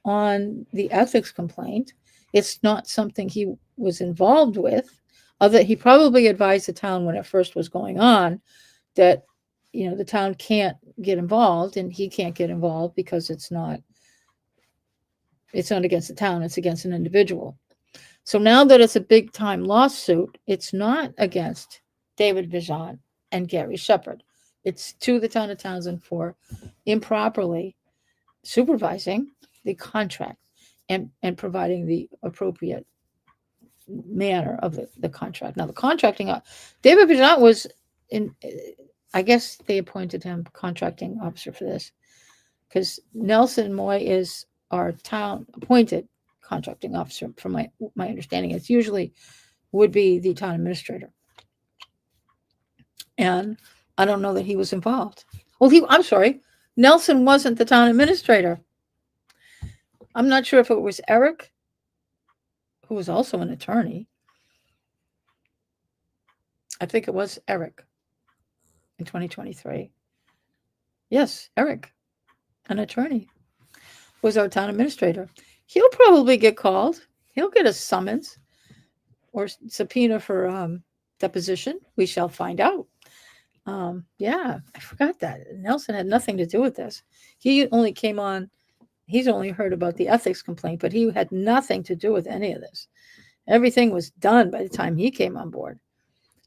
on the ethics complaint. It's not something he was involved with. Other, he probably advised the town when it first was going on that the town can't get involved, and he can't get involved because it's not against the town, it's against an individual. So now that it's a big time lawsuit, it's not against David Vigeant and Gary Shepard. It's to the town of Townsend for improperly supervising the contract and providing the appropriate manner of the contract. Now, the contracting, David Vigeant was I guess they appointed him contracting officer for this because Nelson Moy is our town appointed contracting officer. From my understanding, it's usually would be the town administrator. And I don't know that he was involved. Well, I'm sorry, Nelson wasn't the town administrator. I'm not sure if it was Eric, who was also an attorney. I think it was Eric in 2023. Yes, Eric, an attorney, was our town administrator. He'll probably get called. He'll get a summons or subpoena for deposition. We shall find out. Yeah, I forgot that. Nelson had nothing to do with this. He only came on, he's only heard about the ethics complaint, but he had nothing to do with any of this. Everything was done by the time he came on board.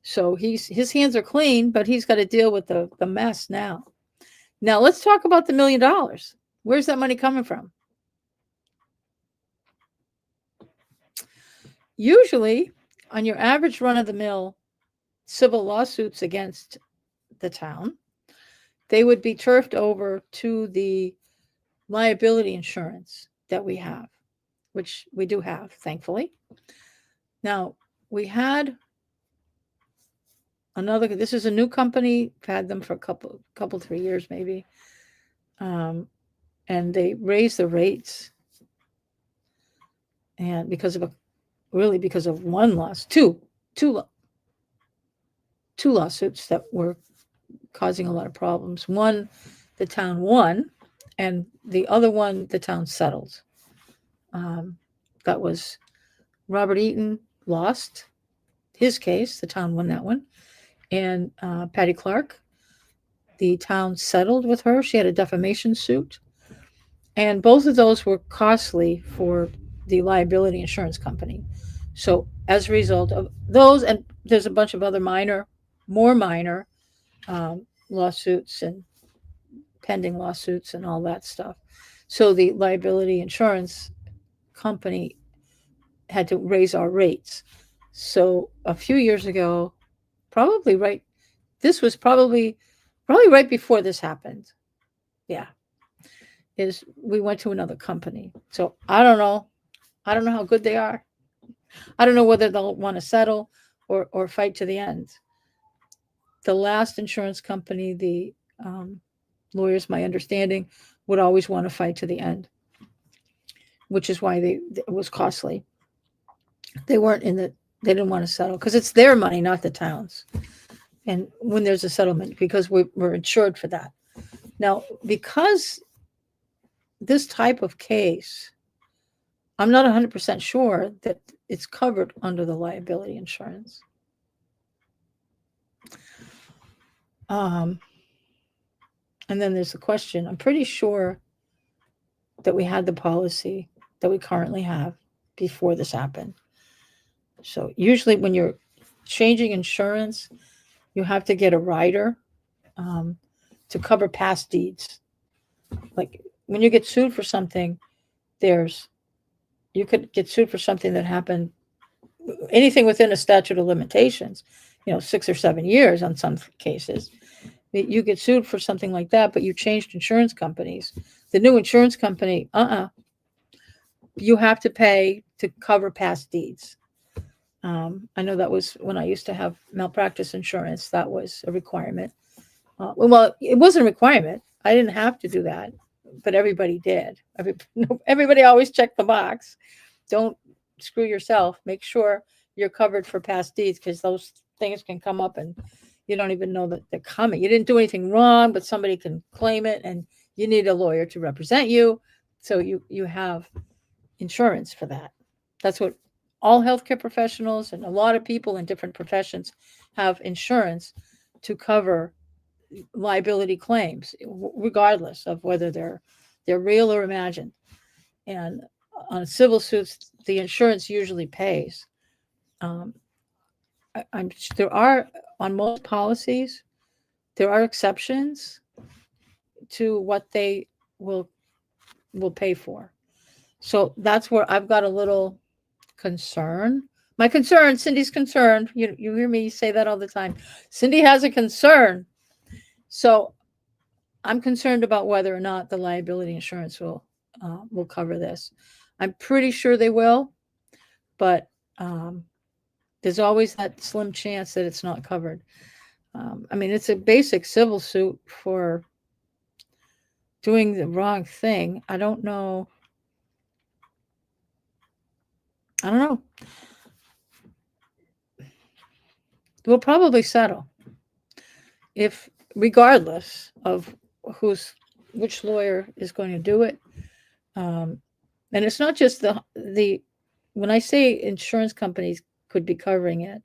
So his hands are clean, but he's got to deal with the mess now. Now let's talk about the $1 million. Where's that money coming from? Usually, on your average run-of-the-mill civil lawsuits against the town, they would be turfed over to the liability insurance that we have, which we do have, thankfully. Now, we had this is a new company, had them for a couple 3 years maybe. And they raised the rates. And because of one loss, two lawsuits that were causing a lot of problems. One, the town won, and the other one, the town settled. That was Robert Eaton lost his case. The town won that one. And Patty Clark, the town settled with her. She had a defamation suit. And both of those were costly for the liability insurance company. So as a result of those, and there's a bunch of other more minor lawsuits and pending lawsuits and all that stuff. So the liability insurance company had to raise our rates. So a few years ago, this was probably right before this happened. Yeah. We went to another company. So I don't know how good they are. I don't know whether they'll want to settle or fight to the end. The last insurance company, the lawyers, my understanding, would always want to fight to the end. which is why it was costly. They didn't want to settle because it's their money, not the town's. And when there's a settlement, because we're insured for that. Now, because this type of case, I'm not 100% sure that it's covered under the liability insurance. And then there's the question. I'm pretty sure that we had the policy that we currently have before this happened. So usually when you're changing insurance, you have to get a rider to cover past deeds. Like when you get sued for something, you could get sued for something that happened, anything within a statute of limitations, 6 or 7 years on some cases. You get sued for something like that, but you changed insurance companies. The new insurance company, you have to pay to cover past deeds. I know that was when I used to have malpractice insurance. That was a requirement. Well, it wasn't a requirement. I didn't have to do that, but everybody did. Everybody always checked the box. Don't screw yourself. Make sure you're covered for past deeds, because those things can come up and you don't even know that they're coming. You didn't do anything wrong, but somebody can claim it, and you need a lawyer to represent you. So you have insurance for that. That's what all healthcare professionals and a lot of people in different professions have insurance to cover liability claims, regardless of whether they're real or imagined. And on civil suits, the insurance usually pays. There are, on most policies, there are exceptions to what they will pay for. So that's where I've got a little concern. My concern, Cindy's concerned. You hear me say that all the time. Cindy has a concern. So I'm concerned about whether or not the liability insurance will cover this. I'm pretty sure they will, but there's always that slim chance that it's not covered. It's a basic civil suit for doing the wrong thing. I don't know. We'll probably settle, if regardless of which lawyer is going to do it. And it's not just when I say insurance companies could be covering it,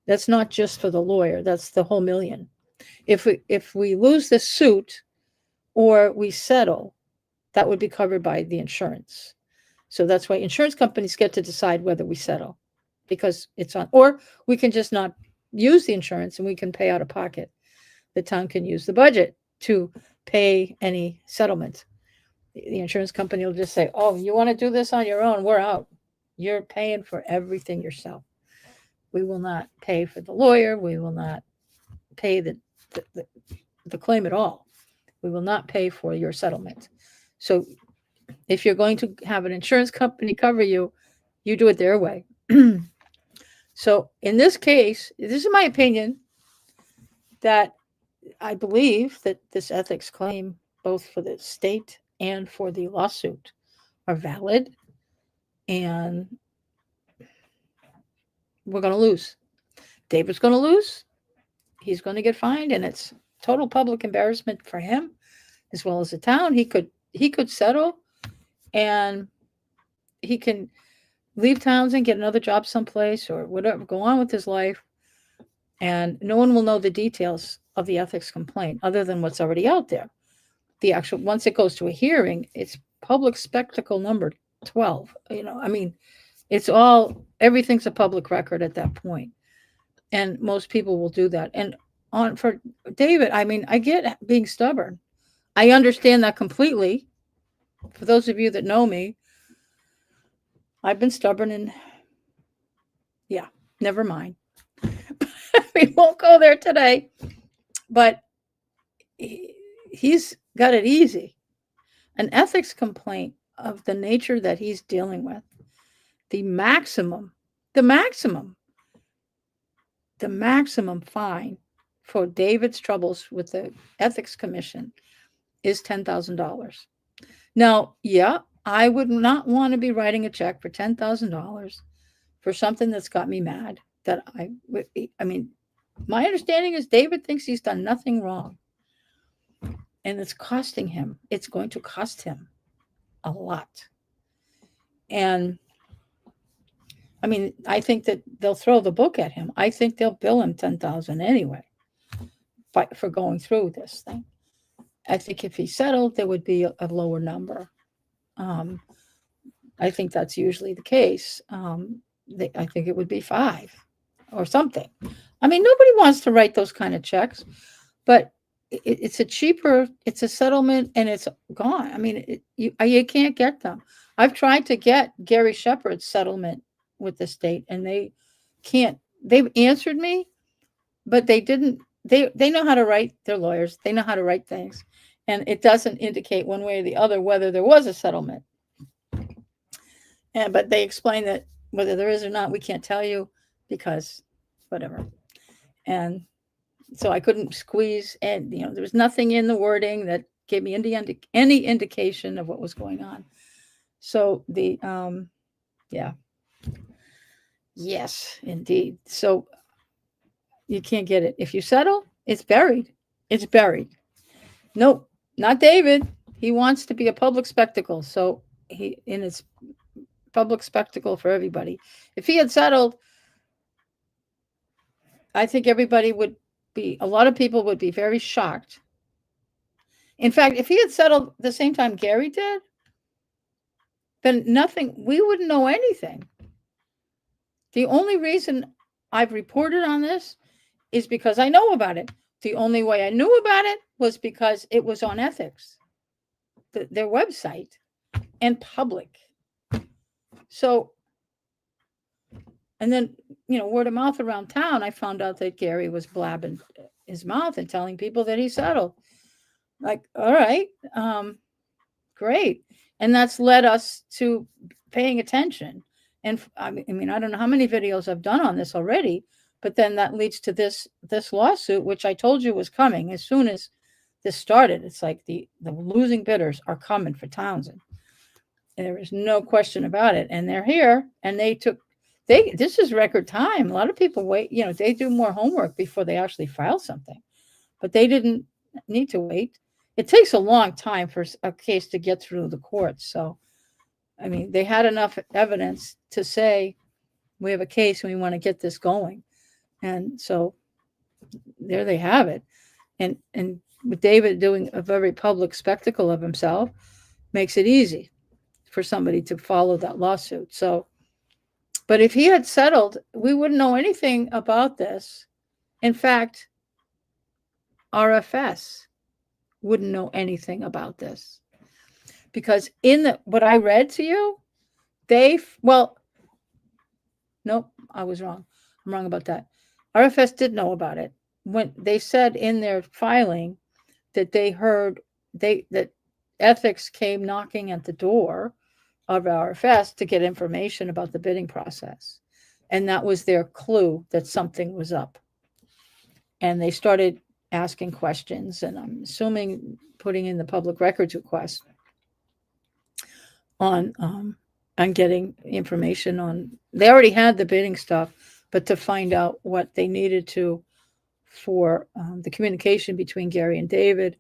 that's not just for the lawyer. That's the whole million. If we lose the suit or we settle, that would be covered by the insurance. So that's why insurance companies get to decide whether we settle, because it's on, or we can just not use the insurance and we can pay out of pocket. The town can use the budget to pay any settlement. The insurance company will just say, oh, you want to do this on your own? We're out. You're paying for everything yourself. We will not pay for the lawyer. We will not pay the claim at all. We will not pay for your settlement. So if you're going to have an insurance company cover you, you do it their way. So in this case, this is my opinion, that I believe that this ethics claim, both for the state and for the lawsuit, are valid, and we're going to lose. David's going to lose. He's going to get fined, and it's total public embarrassment for him as well as the town. He could settle, and he can leave Townsend, get another job someplace or whatever, go on with his life, and no one will know the details of the ethics complaint other than what's already out there. The actual, once it goes to a hearing, it's public spectacle number 12. It's everything's a public record at that point, and most people will do that. And for David, I get being stubborn. I understand that completely. For those of you that know me, I've been stubborn, and never mind. We won't go there today, but he's got it easy. An ethics complaint of the nature that he's dealing with, the maximum fine for David's troubles with the ethics commission is $10,000. Now, I would not want to be writing a check for $10,000 for something that's got me mad. That I mean, my understanding is David thinks he's done nothing wrong. And it's costing him. It's going to cost him a lot. And I mean, I think that they'll throw the book at him. I think they'll bill him 10,000 anyway for going through this thing. I think if he settled, there would be a lower number. I think that's usually the case. I think it would be 5 or something. I mean, nobody wants to write those kind of checks, but it's a settlement and it's gone. I mean, you can't get them. I've tried to get Gary Shepard's settlement with the state and they can't. They've answered me, but they didn't. They know how to write. They're lawyers. They know how to write things. And it doesn't indicate one way or the other whether there was a settlement. But they explain that whether there is or not, we can't tell you because whatever. And so I couldn't squeeze, and there was nothing in the wording that gave me any indication of what was going on. So yes, indeed. So you can't get it. If you settle, it's buried. It's buried. Nope, not David. He wants to be a public spectacle. So it's public spectacle for everybody. If he had settled, I think a lot of people would be very shocked. In fact, if he had settled the same time Gary did, then we wouldn't know anything. The only reason I've reported on this is because I know about it. The only way I knew about it was because it was on Ethics, their website, and public. So, and then, word of mouth around town, I found out that Gary was blabbing his mouth and telling people that he settled. Like, all right, great. And that's led us to paying attention. And I mean, I don't know how many videos I've done on this already, but then that leads to this lawsuit, which I told you was coming as soon as this started. It's like the losing bidders are coming for Townsend. And there is no question about it. And they're here, and this is record time. A lot of people wait, they do more homework before they actually file something, but they didn't need to wait. It takes a long time for a case to get through the courts. So, I mean, they had enough evidence to say, we have a case and we want to get this going. And so there they have it. And with David doing a very public spectacle of himself makes it easy for somebody to follow that lawsuit. So, but if he had settled, we wouldn't know anything about this. In fact, RFS wouldn't know anything about this because what I read to you, nope, I was wrong. I'm wrong about that. RFS did know about it when they said in their filing that they heard that Ethics came knocking at the door of RFS to get information about the bidding process. And that was their clue that something was up. And they started asking questions, and I'm assuming putting in the public records request on getting information on. They already had the bidding stuff, but to find out what they needed to for the communication between Gary and David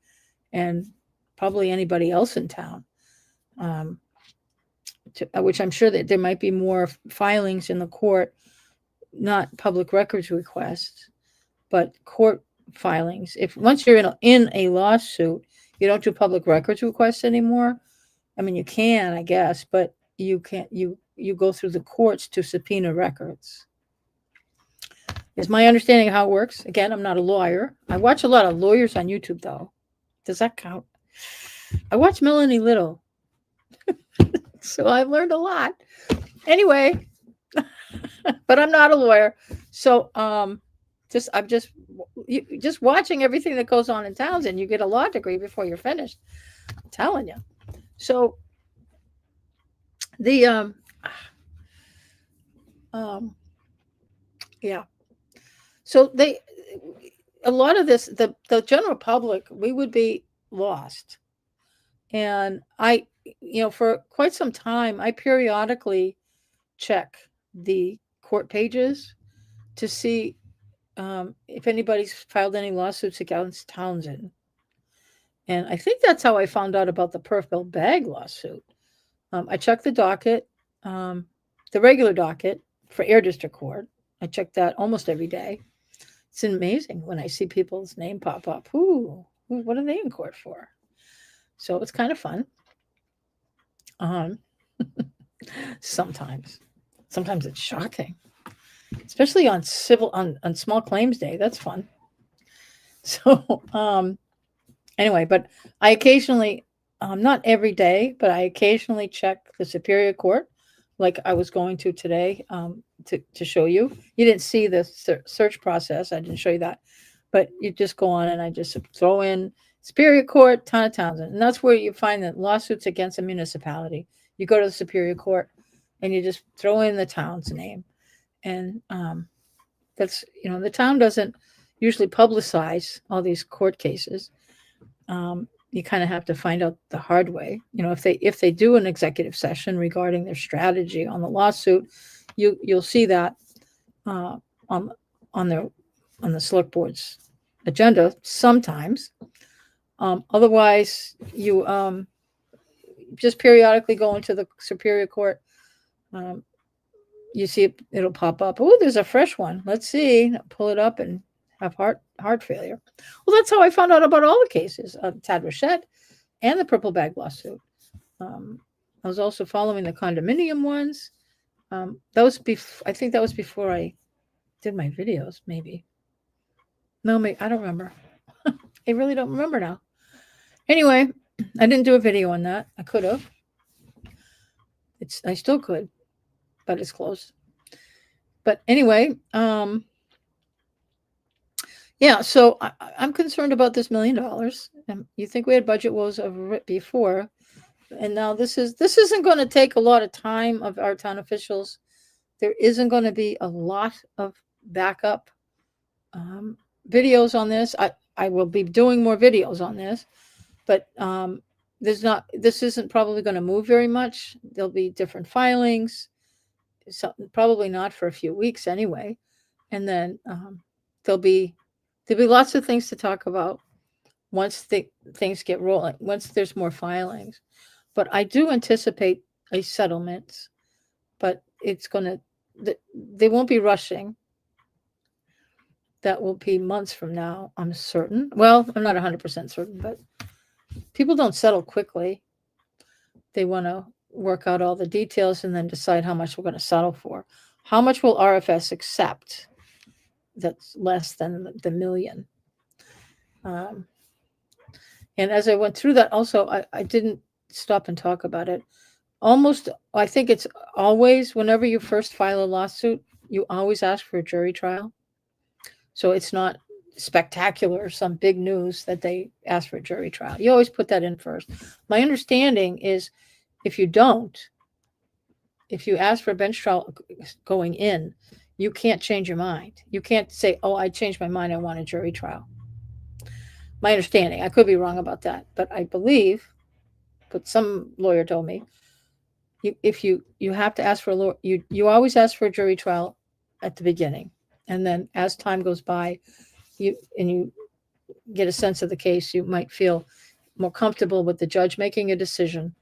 and probably anybody else in town. Which I'm sure that there might be more filings in the court, not public records requests, but court filings. If once you're in a lawsuit, you don't do public records requests anymore. I mean, you can, I guess, but you can't. You go through the courts to subpoena records. Is my understanding of how it works. Again, I'm not a lawyer. I watch a lot of lawyers on YouTube, though. Does that count? I watch Melanie Little. So I've learned a lot. Anyway, but I'm not a lawyer. So I'm just watching everything that goes on in Townsend. You get a law degree before you're finished. I'm telling you. So the yeah. So a lot of this, the general public, we would be lost. And for quite some time, I periodically check the court pages to see if anybody's filed any lawsuits against Townsend. And I think that's how I found out about the Purple Bag lawsuit. I checked the docket, the regular docket for Air District Court. I check that almost every day. It's amazing when I see people's name pop up. Ooh, what are they in court for? So it's kind of fun. Sometimes it's shocking, especially on small claims day. That's fun. So anyway, but I occasionally, not every day, but I occasionally check the Superior Court, like I was going to today, to show you. You didn't see the search process. I didn't show you that, but you just go on and I just throw in Superior Court, Town of Townsend, and that's where you find the lawsuits against a municipality. You go to the Superior Court and you just throw in the town's name, and that's the town doesn't usually publicize all these court cases. You kind of have to find out the hard way. If they do an executive session regarding their strategy on the lawsuit, you'll see that on the select board's agenda sometimes. Otherwise, you just periodically go into the Superior Court. You see it'll pop up. Oh, there's a fresh one. Let's see. Pull it up and have heart failure. Well, that's how I found out about all the cases of Tad Rochette and the Purple Bag lawsuit. I was also following the condominium ones. I think that was before I did my videos, maybe. No, I don't remember. I really don't remember now. Anyway, I didn't do a video on that. I could have. I still could, but it's But anyway, yeah, so I'm concerned about this $1 million. You think we had budget woes over it before, and now this isn't going to take a lot of time of our town officials. There isn't going to be a lot of backup videos on this. I will be doing more videos on this, but this isn't probably going to move very much. There'll be different filings, probably not for a few weeks anyway, and then there'll be lots of things to talk about once things get rolling, once there's more filings. But I do anticipate a settlement, but they won't be rushing. That will be months from now, I'm certain. Well, I'm not 100% certain, but people don't settle quickly. They want to work out all the details and then decide how much we're going to settle for. How much will RFS accept that's less than the $1 million? And as I went through that, also, I didn't stop and talk about it. I think it's always, whenever you first file a lawsuit, you always ask for a jury trial. So it's not spectacular or some big news that they ask for a jury trial. You always put that in first. My understanding is if you ask for a bench trial going in, you can't change your mind. You can't say, oh, I changed my mind, I want a jury trial. My understanding, I could be wrong about that, but I believe, but some lawyer told me, if you have to ask for a lawyer, you always ask for a jury trial at the beginning. And then as time goes by, you get a sense of the case, you might feel more comfortable with the judge making a decision,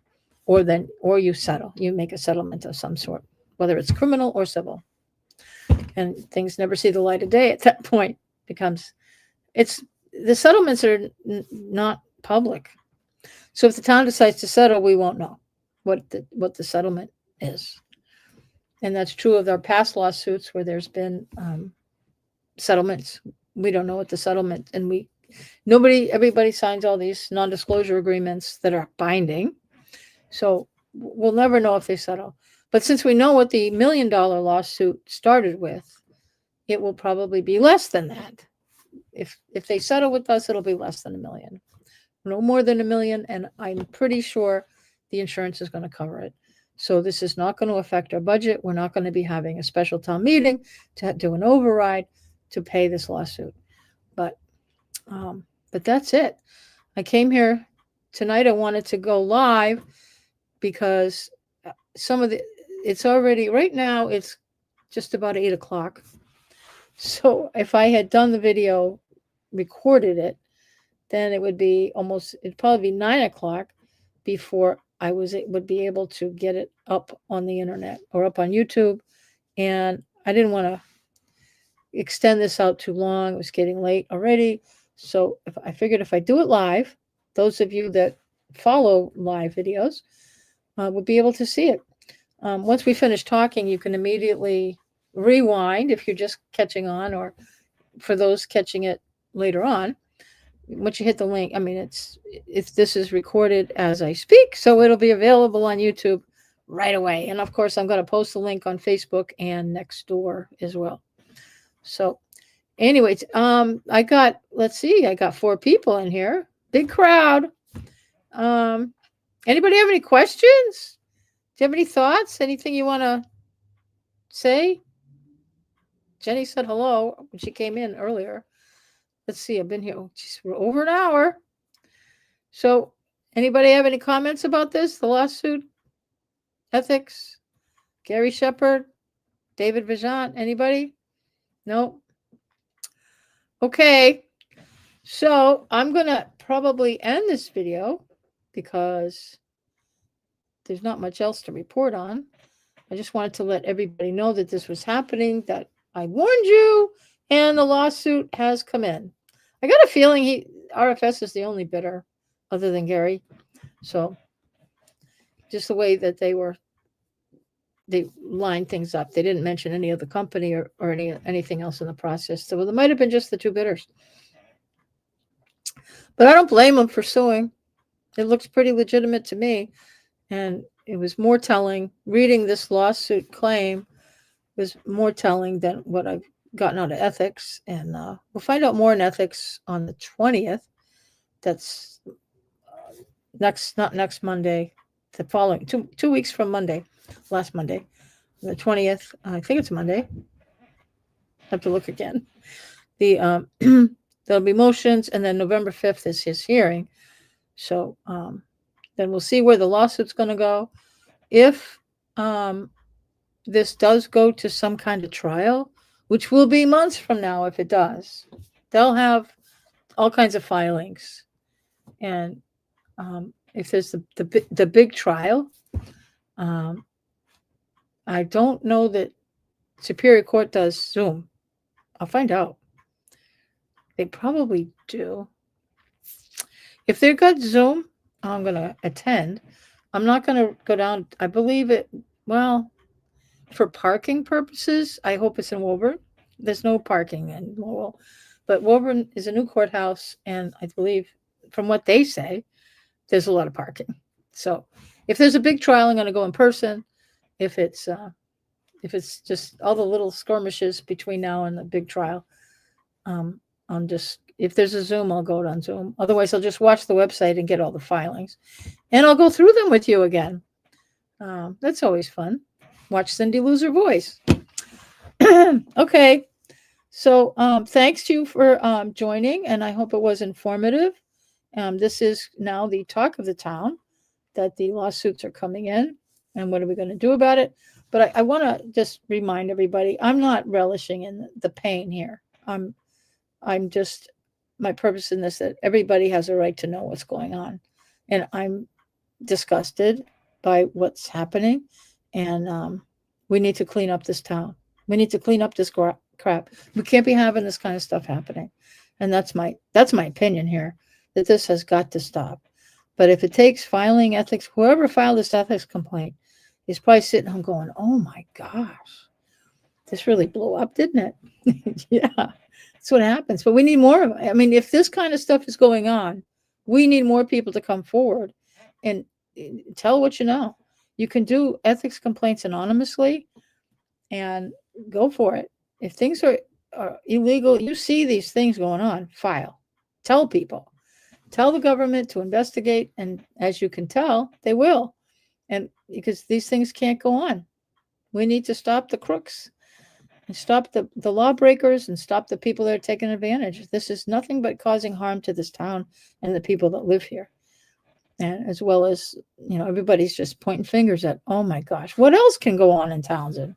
or you settle. You make a settlement of some sort, whether it's criminal or civil. And things never see the light of day at that point. The settlements are not public. So if the town decides to settle, we won't know what the settlement is. And that's true of our past lawsuits where there's been settlements. We don't know what the settlement, and everybody signs all these non-disclosure agreements that are binding. So we'll never know if they settle. But since we know what the $1 million lawsuit started with, it will probably be less than that. If they settle with us, it'll be less than $1 million. No more than $1 million, and I'm pretty sure the insurance is going to cover it. So this is not going to affect our budget. We're not going to be having a special town meeting to do an override to pay this lawsuit. But that's it. I came here tonight. I wanted to go live because it's already, right now, it's just about 8 o'clock. So if I had done the video, recorded it, then it'd probably be 9 o'clock before would be able to get it up on the internet or up on YouTube. And I didn't want to extend this out too long. It was getting late already. So I figured if I do it live, those of you that follow live videos would be able to see it. Once we finish talking, you can immediately rewind if you're just catching on, or for those catching it later on. Once you hit the link, if this is recorded as I speak, so it'll be available on YouTube right away. And of course, I'm going to post the link on Facebook and Nextdoor as well. So anyways, I got 4 people in here. Big crowd. Anybody have any questions? Do you have any thoughts? Anything you want to say? Jenny said hello when she came in earlier. Let's see, I've been here. We're over an hour. So anybody have any comments about this? The lawsuit? Ethics? Gary Shepard? David Vajant? Anybody? No? Okay. So I'm going to probably end this video because there's not much else to report on. I just wanted to let everybody know that this was happening, that I warned you, and the lawsuit has come in. I got a feeling RFS is the only bidder other than Gary. So just the way that they lined things up. They didn't mention any other company or anything else in the process. So there might have been just the 2 bidders. But I don't blame them for suing. It looks pretty legitimate to me. And it was more telling. Reading this lawsuit claim was more telling than what I've gotten out of ethics. And we'll find out more in ethics on the 20th. That's not next Monday, the following 2 weeks from Monday, last Monday, the 20th. I think it's Monday. I have to look again. There'll be motions, and then November 5th is his hearing. So then we'll see where the lawsuit's going to go. If this does go to some kind of trial, which will be months from now if it does, they'll have all kinds of filings. And if there's the big trial, I don't know that Superior Court does Zoom. I'll find out. They probably do. If they've got Zoom, I'm going to attend. I'm not going to go down. I believe it, well, for parking purposes, I hope it's in Woburn. There's no parking in Lowell. But Woburn is a new courthouse, and I believe, from what they say, there's a lot of parking. So if there's a big trial, I'm going to go in person. If it's just all the little skirmishes between now and the big trial, if there's a Zoom, I'll go on Zoom. Otherwise, I'll just watch the website and get all the filings. And I'll go through them with you again. That's always fun. Watch Cindy lose her voice. Okay. So thanks to you for joining, and I hope it was informative. This is now the talk of the town, that the lawsuits are coming in, and what are we going to do about it? But I want to just remind everybody, I'm not relishing in the pain here. I'm just, my purpose in this, that everybody has a right to know what's going on. And I'm disgusted by what's happening. And we need to clean up this town. We need to clean up this crap. We can't be having this kind of stuff happening. And that's my opinion here, that this has got to stop. But if it takes filing ethics, whoever filed this ethics complaint is probably sitting home going, oh my gosh, this really blew up, didn't it? Yeah, that's what happens. But we need more of it. I mean, if this kind of stuff is going on, we need more people to come forward and tell what you know. You can do ethics complaints anonymously and go for it. If things are illegal, you see these things going on, file. Tell people. Tell the government to investigate, and as you can tell, they will. And because these things can't go on. We need to stop the crooks and stop the lawbreakers and stop the people that are taking advantage. This is nothing but causing harm to this town and the people that live here. And as well as, everybody's just pointing fingers at, oh my gosh, what else can go on in Townsend?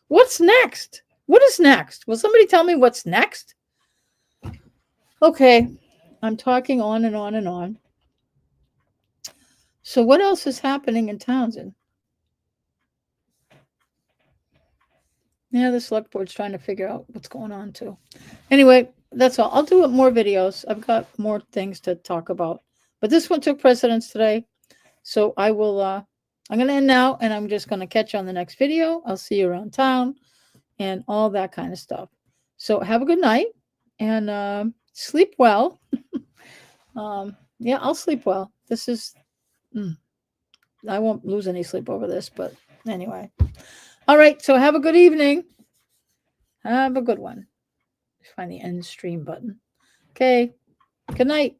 What's next? What is next? Will somebody tell me what's next? Okay, I'm talking on and on and on. So what else is happening in Townsend? Yeah, the select board's trying to figure out what's going on too. Anyway, that's all. I'll do more videos. I've got more things to talk about. But this one took precedence today. So I will, I'm going to end now, and I'm just going to catch you on the next video. I'll see you around town and all that kind of stuff. So have a good night and sleep well. Yeah, I'll sleep well. This is, I won't lose any sleep over this, but anyway. All right, so have a good evening. Have a good one. Find the end stream button. Okay, good night.